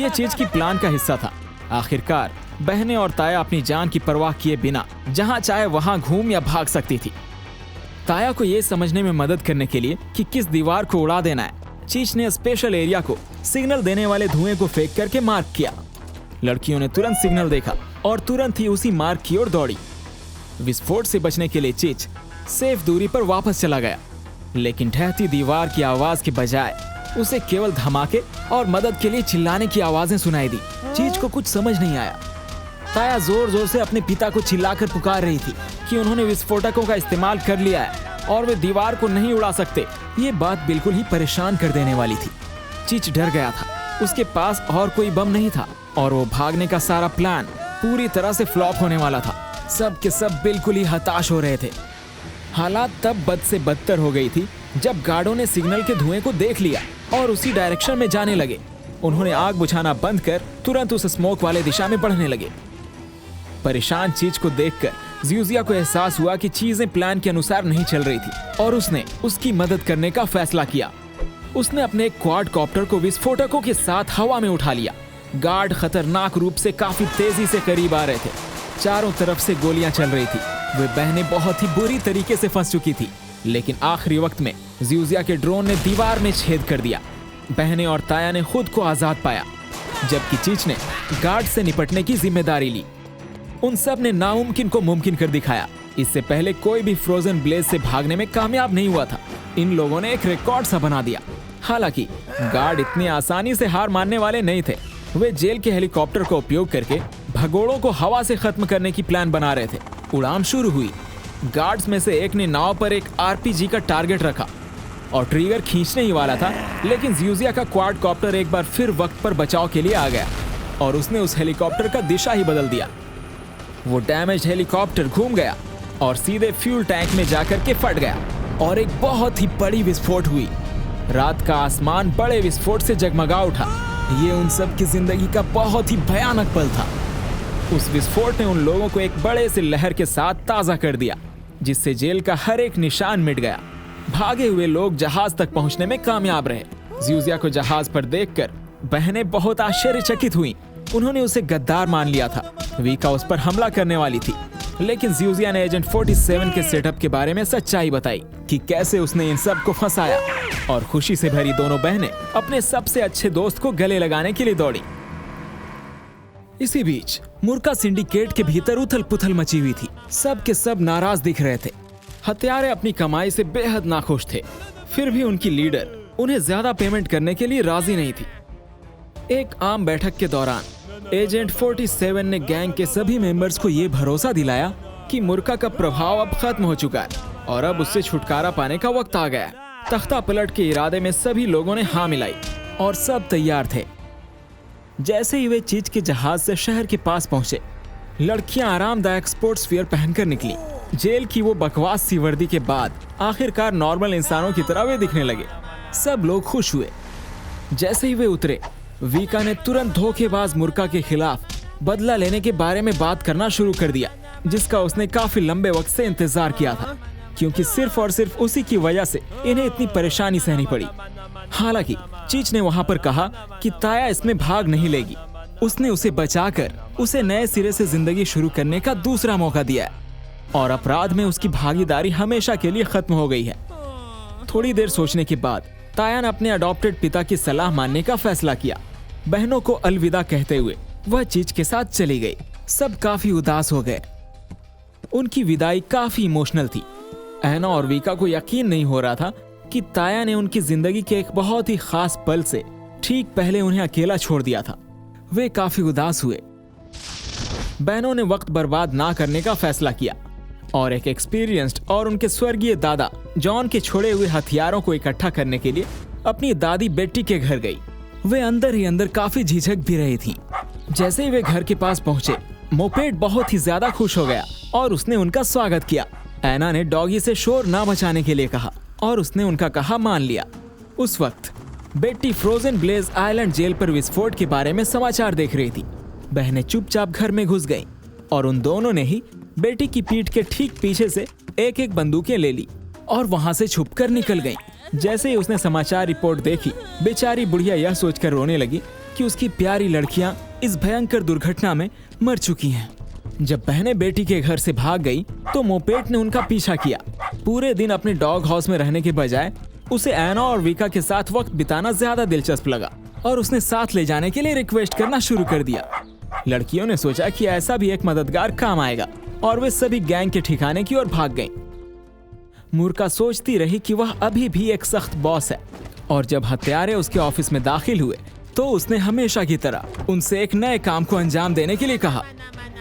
ये चीज की प्लान का हिस्सा था। आखिरकार बहनें और ताया अपनी जान की परवाह किए बिना जहां चाहे वहां घूम या भाग सकती थी। ताया को ये समझने में मदद करने के लिए कि किस दीवार को उड़ा देना है, चीच ने स्पेशल एरिया को सिग्नल देने वाले धुएं को फेंक करके मार्क किया। लड़कियों ने तुरंत सिग्नल देखा और तुरंत ही उसी मार्क की ओर दौड़ी। विस्फोट से बचने के लिए चीच सेफ दूरी पर वापस चला गया, लेकिन ढहती दीवार की आवाज के बजाय उसे केवल धमाके और मदद के लिए चिल्लाने की आवाजें सुनाई दी। चीच को कुछ समझ नहीं आया। ताया जोर जोर से अपने पिता को चिल्लाकर पुकार रही थी कि उन्होंने विस्फोटकों का इस्तेमाल कर लिया है और वे दीवार को नहीं उड़ा सकते। ये बात बिल्कुल ही परेशान कर देने वाली थी। चीच डर गया था। उसके पास और कोई बम नहीं था और वो भागने का सारा प्लान पूरी तरह से फ्लॉप होने वाला था। सब के सब बिल्कुल ही हताश हो रहे थे। हालात तब बद से बदतर हो गई थी जब गार्डों ने सिग्नल के धुएं को देख लिया और उसी डायरेक्शन में जाने लगे। उन्होंने आग बुझाना बंद कर तुरंत उस स्मोक वाले दिशा में बढ़ने लगे। परेशान चीच को देखकर ज़्यूज़िया को एहसास हुआ कि चीजें प्लान के अनुसार नहीं चल रही थी और उसने उसकी मदद करने का फैसला किया। उसने अपने एक क्वाडकॉप्टर को विस्फोटकों के साथ हवा में उठा लिया। गार्ड खतरनाक रूप से काफी तेजी से करीब आ रहे थे। चारों तरफ से गोलियां चल रही थी। वे बहनें बहुत ही बुरी तरीके से फंस चुकी थी, लेकिन आखिरी वक्त में ज़्यूज़िया के ड्रोन ने दीवार में छेद कर दिया। बहनें और ताया ने खुद को आजाद पाया, जबकि चीच ने गार्ड से निपटने की जिम्मेदारी ली। उन सब ने नामुमकिन को मुमकिन कर दिखाया। इससे पहले कोई भी फ्रोजन ब्लेज से भागने में कामयाब नहीं हुआ था। इन लोगों ने एक रिकॉर्ड सा बना दिया। हालांकि गार्ड इतनी आसानी से हार मानने वाले नहीं थे। वे जेल के हेलीकॉप्टर का उपयोग करके भगोड़ों को हवा से खत्म करने की प्लान बना रहे थे। उड़ान शुरू हुई। गार्ड्स में से एक ने नाव पर एक आरपीजी का टारगेट रखा और ट्रिगर खींचने ही वाला था, लेकिन ज़्यूज़िया का क्वाडकॉप्टर एक बार फिर वक्त पर बचाव के लिए आ गया और उसने उस हेलीकॉप्टर का दिशा ही बदल दिया। वो डैमेज हेलीकॉप्टर घूम गया और सीधे फ्यूल टैंक में जाकर के फट गया और एक बहुत ही बड़ी विस्फोट हुई। रात का आसमान बड़े विस्फोट से जगमगा उठा। ये उन सब की जिंदगी का बहुत ही भयानक पल था। उस विस्फोट ने उन लोगों को एक बड़े से लहर के साथ ताज़ा कर दिया, जिससे जेल का हर एक निशान मिट गया। भागे हुए लोग जहाज तक पहुंचने में कामयाब रहे। ज़्यूज़िया को जहाज पर देखकर बहनें बहुत आश्चर्यचकित हुईं। उन्होंने उसे गद्दार मान लिया था। वीका उस पर हमला करने वाली थी, लेकिन ज़्यूज़िया ने एजेंट 47 के सेटअप के बारे में सच्चाई बताई कि कैसे उसने इन सब को फंसाया, और खुशी से भरी दोनों बहनें अपने सबसे अच्छे दोस्त को गले लगाने के लिए दौड़ी। इसी बीच मुर्का सिंडिकेट के भीतर उथल पुथल मची हुई थी। सब के सब नाराज दिख रहे थे। हत्यारे अपनी कमाई से बेहद नाखुश थे। फिर भी उनकी लीडर उन्हें ज्यादा पेमेंट करने के लिए राजी नहीं थी। एक आम बैठक के दौरान एजेंट 47 ने गैंग के सभी मेंबर्स को ये भरोसा दिलाया कि मुर्का का प्रभाव अब खत्म हो चुका है और अब उससे छुटकारा पाने का वक्त आ गया। तख्ता पलट के इरादे में सभी लोगों ने हाँ मिलाई और सब तैयार थे। जैसे ही वे चीच के जहाज से शहर के पास पहुंचे, लड़कियां आरामदायक स्पोर्ट्स वियर पहनकर निकली। जेल की वो बकवास सी वर्दी के बाद आखिरकार नॉर्मल इंसानों की तरह वे दिखने लगे। सब लोग खुश हुए। जैसे ही वे उतरे, वीका ने तुरंत धोखेबाज मुर्का के खिलाफ बदला लेने के बारे में बात करना शुरू कर दिया, जिसका उसने काफी लंबे वक्त से इंतजार किया था, क्योंकि सिर्फ और सिर्फ उसी की वजह से इन्हें इतनी परेशानी सहनी पड़ी। हालांकि चीच ने वहां पर कहा कि ताया इसमें भाग नहीं लेगी। उसने उसे बचाकर उसे नए सिरे से जिंदगी शुरू करने का दूसरा मौका दिया है और अपराध में उसकी भागीदारी हमेशा के लिए खत्म हो गई है। थोड़ी देर सोचने के बाद ताया ने अपने अडॉप्टेड पिता की सलाह मानने का फैसला किया। बहनों को अलविदा कहते हुए वह चीच के साथ चली गई। सब काफी उदास हो गए। उनकी विदाई काफी इमोशनल थी। एना और वीका को यकीन नहीं हो रहा था कि ताया ने उनकी जिंदगी के एक बहुत ही खास पल से ठीक पहले उन्हें अकेला छोड़ दिया था। वे काफी उदास हुए। बहनों ने वक्त बर्बाद ना करने का फैसला किया और एक एक्सपीरियंस्ड और उनके स्वर्गीय दादा जॉन के छोड़े हुए हथियारों को इकट्ठा करने के लिए अपनी दादी बेटी के घर गई। वे अंदर ही अंदर काफी झिझक भी रही थी। जैसे ही वे घर के पास पहुंचे, मोपेड बहुत ही ज्यादा खुश हो गया और उसने उनका स्वागत किया। एना ने डॉगी से शोर ना मचाने के लिए कहा और उसने उनका कहा मान लिया। उस वक्त बेटी फ्रोजन ब्लेज आइलैंड जेल पर विस्फोट के बारे में समाचार देख रही थी। बहनें चुपचाप घर में घुस गईं और उन दोनों ने ही बेटी की पीठ के ठीक पीछे से एक एक बंदूकें ले ली और वहां से छुपकर निकल गईं। जैसे ही उसने समाचार रिपोर्ट देखी, बेचारी बुढ़िया यह सोचकर रोने लगी कि उसकी प्यारी लड़कियां इस भयंकर दुर्घटना में मर चुकी हैं। जब बहनें बेटी के घर से भाग गई तो मोपेट ने उनका पीछा किया। पूरे दिन अपने डॉग हाउस में रहने के बजाय उसे एना और वीका के साथ वक्त बिताना ज्यादा दिलचस्प लगा और उसने साथ ले जाने के लिए रिक्वेस्ट करना शुरू कर दिया। लड़कियों ने सोचा कि ऐसा भी एक मददगार काम आएगा और वे सभी गैंग के ठिकाने की ओर भाग गईं। मुर्का सोचती रही कि वह अभी भी एक सख्त बॉस है और जब हत्यारे उसके ऑफिस में दाखिल हुए तो उसने हमेशा की तरह उनसे एक नए काम को अंजाम देने के लिए कहा।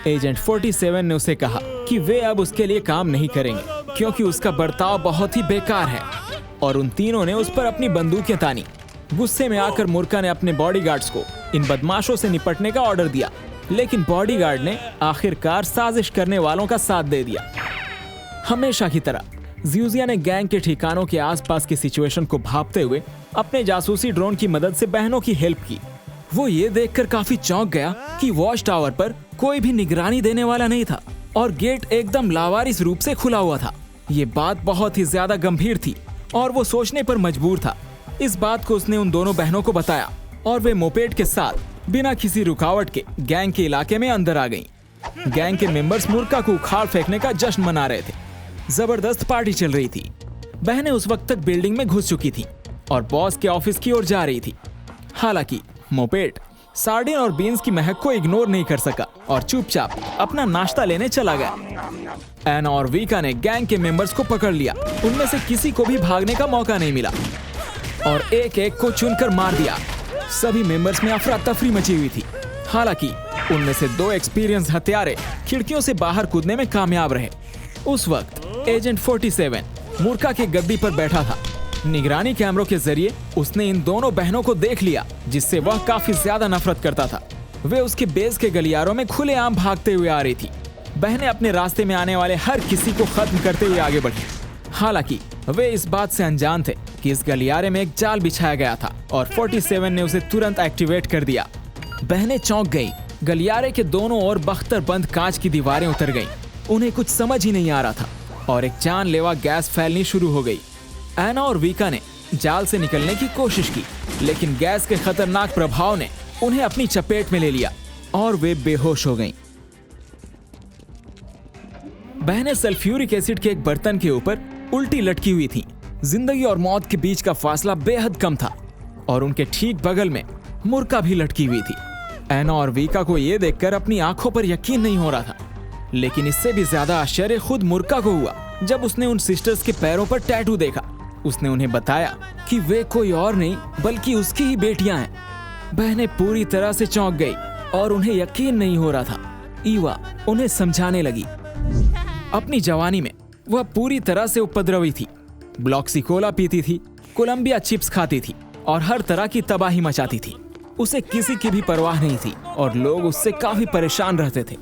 एजेंट 47 ने उसे कहा कि वे अब उसके लिए काम नहीं करेंगे, क्योंकि उसका बर्ताव बहुत ही बेकार है। और उन तीनों ने उस पर अपनी बंदूकें तानी। गुस्से में आकर मुर्का ने अपने बॉडीगार्ड्स को इन बदमाशों से निपटने का ऑर्डर दिया, लेकिन बॉडीगार्ड ने आखिरकार साजिश करने वालों का साथ दे दिया। हमेशा की तरह ज़्यूज़िया ने गैंग के ठिकानों के आसपास की सिचुएशन को भांपते हुए अपने जासूसी ड्रोन की मदद से बहनों की हेल्प की। वो ये देखकर काफी चौंक गया कि वॉच टावर पर कोई भी निगरानी देने वाला नहीं था और गेट एकदम लावारिस रूप से खुला हुआ था। ये बात बहुत ही ज्यादा गंभीर थी और वो सोचने पर मजबूर था। इस बात को उसने उन दोनों बहनों को बताया और वे मोपेड के साथ बिना किसी रुकावट के गैंग के इलाके में अंदर आ गईं। गैंग के मेंबर्स मुर्का को उखाड़ फेंकने का जश्न मना रहे थे। जबरदस्त पार्टी चल रही थी। बहनें उस वक्त तक बिल्डिंग में घुस चुकी थीं और बॉस के ऑफिस की ओर जा रही थी। हालांकि मोपेड सार्डिन और बीन्स की महक को इग्नोर नहीं कर सका और चुपचाप अपना नाश्ता लेने चला गया। एना और वीका ने गैंग के मेंबर्स को पकड़ लिया। उनमें से किसी को भी भागने का मौका नहीं मिला और एक एक को चुनकर मार दिया। सभी मेंबर्स में अफरा तफरी मची हुई थी। हालांकि उनमें से 2 एक्सपीरियंस हत्यारे खिड़कियों से बाहर कूदने में कामयाब रहे। उस वक्त एजेंट 47 मुर्का के गद्दी पर बैठा था। निगरानी कैमरों के जरिए उसने इन दोनों बहनों को देख लिया, जिससे वह काफी ज्यादा नफरत करता था। वे उसके बेस के गलियारों में खुलेआम भागते हुए आ रही थी। बहनें अपने रास्ते में आने वाले हर किसी को खत्म करते हुए आगे बढ़ी। हालांकि वे इस बात से अनजान थे कि इस गलियारे में एक जाल बिछाया गया था और 47 ने उसे तुरंत एक्टिवेट कर दिया। बहनें चौंक गईं। गलियारे के दोनों ओर बख्तर बंद कांच की दीवारें उतर गईं। उन्हें कुछ समझ ही नहीं आ रहा था और एक जानलेवा गैस फैलनी शुरू हो गई। एना और वीका ने जाल से निकलने की कोशिश की, लेकिन गैस के खतरनाक प्रभाव ने उन्हें अपनी चपेट में ले लिया और वे बेहोश हो गईं। बहनें सल्फ्यूरिक एसिड के एक बर्तन के ऊपर उल्टी लटकी हुई थीं। जिंदगी और मौत के बीच का फासला बेहद कम था और उनके ठीक बगल में मुर्का भी लटकी हुई थी। एना और वीका को यह देखकर अपनी आंखों पर यकीन नहीं हो रहा था, लेकिन इससे भी ज्यादा आश्चर्य खुद मुर्का को हुआ जब उसने उन सिस्टर्स के पैरों पर टैटू देखा। उसने उन्हें बताया कि वे कोई और नहीं बल्कि उसकी ही बेटियां हैं। बहनें पूरी तरह से चौंक गई और उन्हें यकीन नहीं हो रहा था। ईवा उन्हें समझाने लगी। अपनी जवानी में वह पूरी तरह से उपद्रवी थी। ब्लॉक्सी कोला पीती थी, कोलंबिया चिप्स खाती थी और हर तरह की तबाही मचाती थी। उसे किसी की भी परवाह नहीं थी और लोग उससे काफी परेशान रहते थे।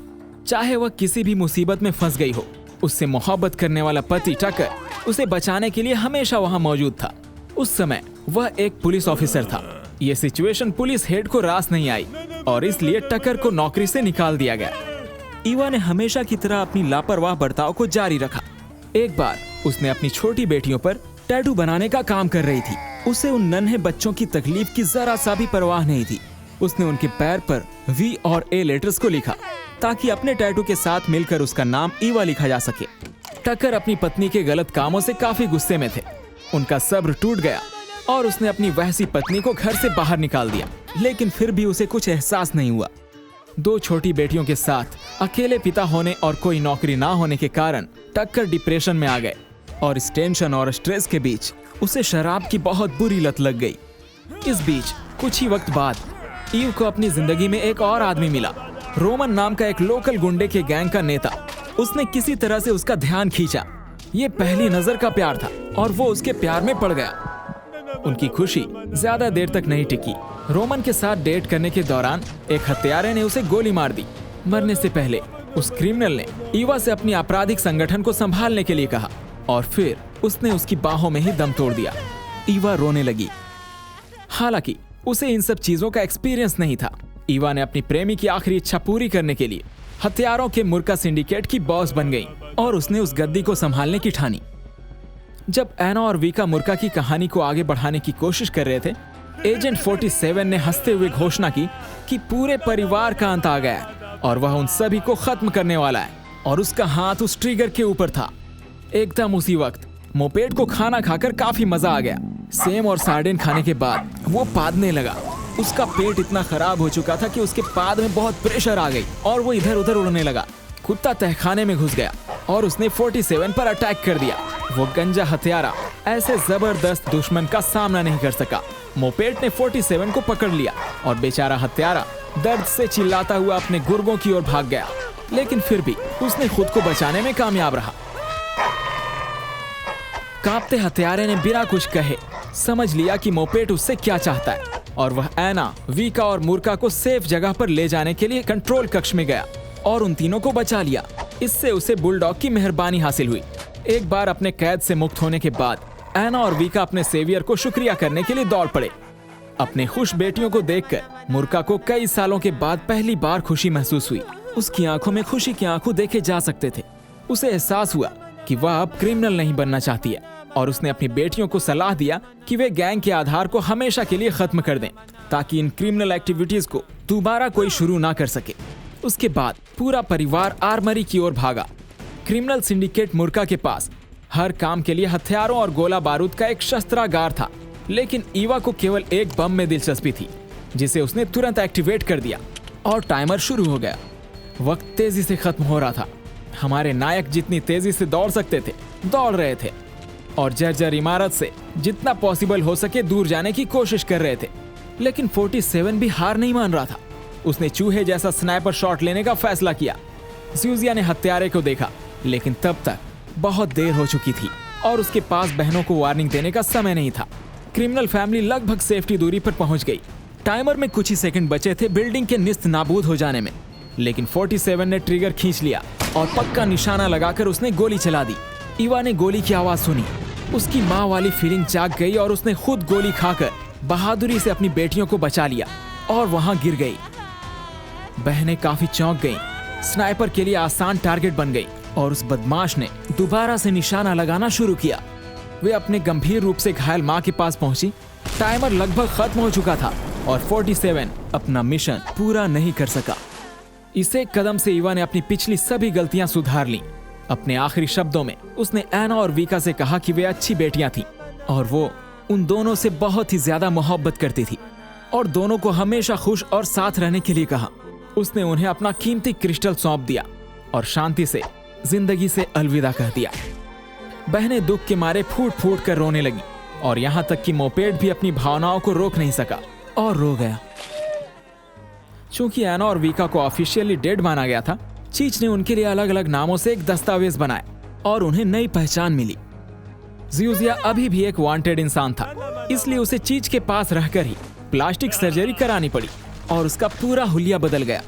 चाहे वह किसी भी मुसीबत में फंस गई हो, उससे मोहब्बत करने वाला पति टकर उसे बचाने के लिए हमेशा वहां मौजूद था। उस समय वह एक पुलिस ऑफिसर था। यह सिचुएशन पुलिस हेड को रास नहीं आई और इसलिए टकर को नौकरी से निकाल दिया गया। ईवा ने हमेशा की तरह अपनी लापरवाह बर्ताव को जारी रखा। एक बार उसने अपनी छोटी बेटियों पर टैटू बनाने का काम कर रही थी। उसे उन नन्हे बच्चों की तकलीफ की जरा सा भी परवाह नहीं थी। उसने उनके पैर पर V और A लेटर्स को लिखा ताकि अपने टैटू के साथ मिलकर उसका नाम ईवा लिखा जा सके। टकर अपनी पत्नी के गलत कामों से काफी गुस्से में थे। उनका सब्र टूट गया और उसने अपनी वहसी पत्नी को घर से बाहर निकाल दिया, लेकिन फिर भी उसे कुछ एहसास नहीं हुआ। 2 छोटी बेटियों के साथ अकेले पिता होने और कोई नौकरी ना होने के कारण टक्कर डिप्रेशन में आ गए और इस टेंशन और स्ट्रेस के बीच उसे शराब की बहुत बुरी लत लग गई। इस बीच कुछ ही वक्त बाद ईव को अपनी जिंदगी में एक और आदमी मिला, रोमन नाम का एक लोकल गुंडे के गैंग का नेता। उसने किसी तरह से उसका ध्यान खींचा। ये पहली नजर का प्यार था और वो उसके प्यार में पड़ गया। उनकी खुशी ज्यादा देर तक नहीं टिकी। रोमन के साथ डेट करने के दौरान एक हत्यारे ने उसे गोली मार दी। मरने से पहले उस क्रिमिनल ने ईवा से अपनी आपराधिक संगठन को संभालने के लिए कहा और फिर उसने उसकी बाहों में ही दम तोड़ दिया। ईवा रोने लगी। हालांकि उसे इन सब चीजों का एक्सपीरियंस नहीं था। ईवा ने अपनी प्रेमी की आखिरी इच्छा पूरी करने के लिए हथियारों के मुर्का सिंडिकेट की बॉस बन गई और उसने उस गद्दी को संभालने की ठानी। जब एना और वीका मुर्का की कहानी को आगे बढ़ाने की कोशिश कर रहे थे, एजेंट 47 ने हंसते हुए घोषणा की कि पूरे परिवार का अंत आ गया है और वह उन सभी को खत्म करने वाला है और उसका हाथ उस ट्रिगर के ऊपर था। एकदम उसी वक्त मोपेड को खाना खाकर काफी मजा आ गया। सेम और सार्डिन खाने के बाद वो पादने लगा। उसका पेट इतना खराब हो चुका था कि उसके पाद में बहुत प्रेशर आ गई और वो इधर उधर उड़ने लगा। कुत्ता तहखाने में घुस गया और उसने 47 पर अटैक कर दिया। वो गंजा हत्यारा ऐसे जबरदस्त दुश्मन का सामना नहीं कर सका। मोपेड ने 47 को पकड़ लिया और बेचारा हत्यारा दर्द से चिल्लाता हुआ अपने गुर्गों की ओर भाग गया, लेकिन फिर भी उसने खुद को बचाने में कामयाब रहा। कांपते हत्यारे ने बिना कुछ कहे समझ लिया कि मोपेट उससे क्या चाहता है और वह एना, वीका और मूर्खा को सेफ जगह पर ले जाने के लिए कंट्रोल कक्ष में गया और उन तीनों को बचा लिया। इससे उसे बुलडॉग की मेहरबानी हासिल हुई। एक बार अपने कैद से मुक्त होने के बाद एना और वीका अपने सेवियर को शुक्रिया करने के लिए दौड़ पड़े। अपने खुश बेटियों को देखकर मूर्खा को कई सालों के बाद पहली बार खुशी महसूस हुई। उसकी आंखों में खुशी के आंसू देखे जा सकते थे। उसे एहसास हुआ कि वह अब क्रिमिनल नहीं बनना चाहती है और उसने अपनी बेटियों को सलाह दिया कि वे गैंग के आधार को हमेशा के लिए खत्म कर दें ताकि इन क्रिमिनल एक्टिविटीज को दोबारा कोई शुरू ना कर सके। उसके बाद पूरा परिवार आर्मरी की ओर भागा। क्रिमिनल सिंडिकेट मूर्खा के पास हर काम के लिए हथियारों और गोला बारूद का एक शस्त्रागार था, लेकिन ईवा को केवल एक बम में दिलचस्पी थी जिसे उसने तुरंत एक्टिवेट कर दिया और टाइमर शुरू हो गया। वक्त तेजी से खत्म हो रहा था। हमारे नायक जितनी तेजी से दौड़ सकते थे दौड़ रहे थे और जर्जर इमारत से जितना पॉसिबल हो सके दूर जाने की कोशिश कर रहे थे, लेकिन 47 भी हार नहीं मान रहा था। उसने चूहे जैसा स्नाइपर शॉट लेने का फैसला किया। ज्यूजिया ने हत्यारे को देखा, लेकिन तब तक बहुत देर हो चुकी थी और उसके पास बहनों को वार्निंग देने का समय नहीं था। क्रिमिनल फैमिली लगभग सेफ्टी दूरी पर पहुंच गई। टाइमर में कुछ ही सेकंड बचे थे बिल्डिंग के निस्त नाबूद हो जाने में, लेकिन 47 ने ट्रिगर खींच लिया और पक्का निशाना लगाकर उसने गोली चला दी। ईवा ने गोली की आवाज सुनी। उसकी माँ वाली फीलिंग जाग गई और उसने खुद गोली खाकर बहादुरी से अपनी बेटियों को बचा लिया और वहां गिर गई। बहनें काफी चौंक गईं। स्नाइपर के लिए आसान टारगेट बन गई और उस बदमाश ने दोबारा से निशाना लगाना शुरू किया। वे अपने गंभीर रूप से घायल माँ के पास पहुंची। टाइमर लगभग खत्म हो चुका था और 47 अपना मिशन पूरा नहीं कर सका। इस एक कदम से ईवा ने अपनी पिछली सभी गलतियां सुधार लीं। अपने आखिरी शब्दों में उसने एना और वीका से कहा कि वे अच्छी बेटियां थीं और वो उन दोनों से बहुत ही ज्यादा मोहब्बत करती थी और दोनों को हमेशा खुश और साथ रहने के लिए कहा। उसने उन्हें अपना कीमती क्रिस्टल सौंप दिया और शांति से जिंदगी से अलविदा कह दिया। बहनें दुख के मारे फूट फूट कर रोने लगी और यहाँ तक कि मोपेड भी अपनी भावनाओं को रोक नहीं सका और रो गया। चूंकि एना और वीका को ऑफिशियली डेड माना गया था, चीच ने उनके लिए अलग अलग नामों से एक दस्तावेज बनाया और उन्हें नई पहचान मिली। ज्यूजिया अभी भी एक वांटेड इंसान था, इसलिए उसे चीच के पास रहकर ही प्लास्टिक सर्जरी करानी पड़ी और उसका पूरा हुलिया बदल गया।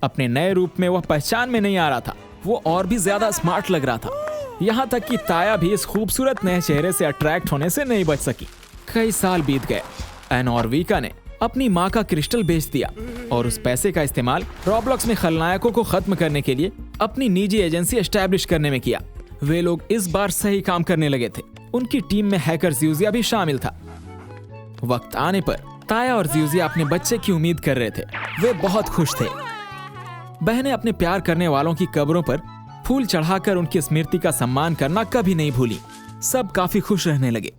अपने नए रूप में वह पहचान में नहीं आ रहा था। वो और भी ज्यादा स्मार्ट लग रहा था। यहाँ तक कि ताया भी इस खूबसूरत नए चेहरे से अट्रैक्ट होने से नहीं बच सकी। कई साल बीत गए। एना और वीका ने अपनी माँ का क्रिस्टल बेच दिया और उस पैसे का इस्तेमाल रॉब्लॉक्स में खलनायकों को खत्म करने के लिए अपनी निजी एजेंसी एस्टैब्लिश करने में किया। वे लोग इस बार सही काम करने लगे थे। उनकी टीम में हैकर ज्यूजिया भी शामिल था। वक्त आने पर ताया और ज्यूजिया अपने बच्चे की उम्मीद कर रहे थे। वे बहुत खुश थे। बहनें अपने प्यार करने वालों की कब्रों पर फूल चढ़ाकर उनकी स्मृति का सम्मान करना कभी नहीं भूली। सब काफी खुश रहने लगे।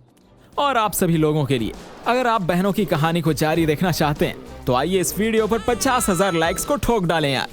और आप सभी लोगों के लिए, अगर आप बहनों की कहानी को जारी देखना चाहते हैं तो आइए इस वीडियो पर 50,000 लाइक्स को ठोक डालें यार।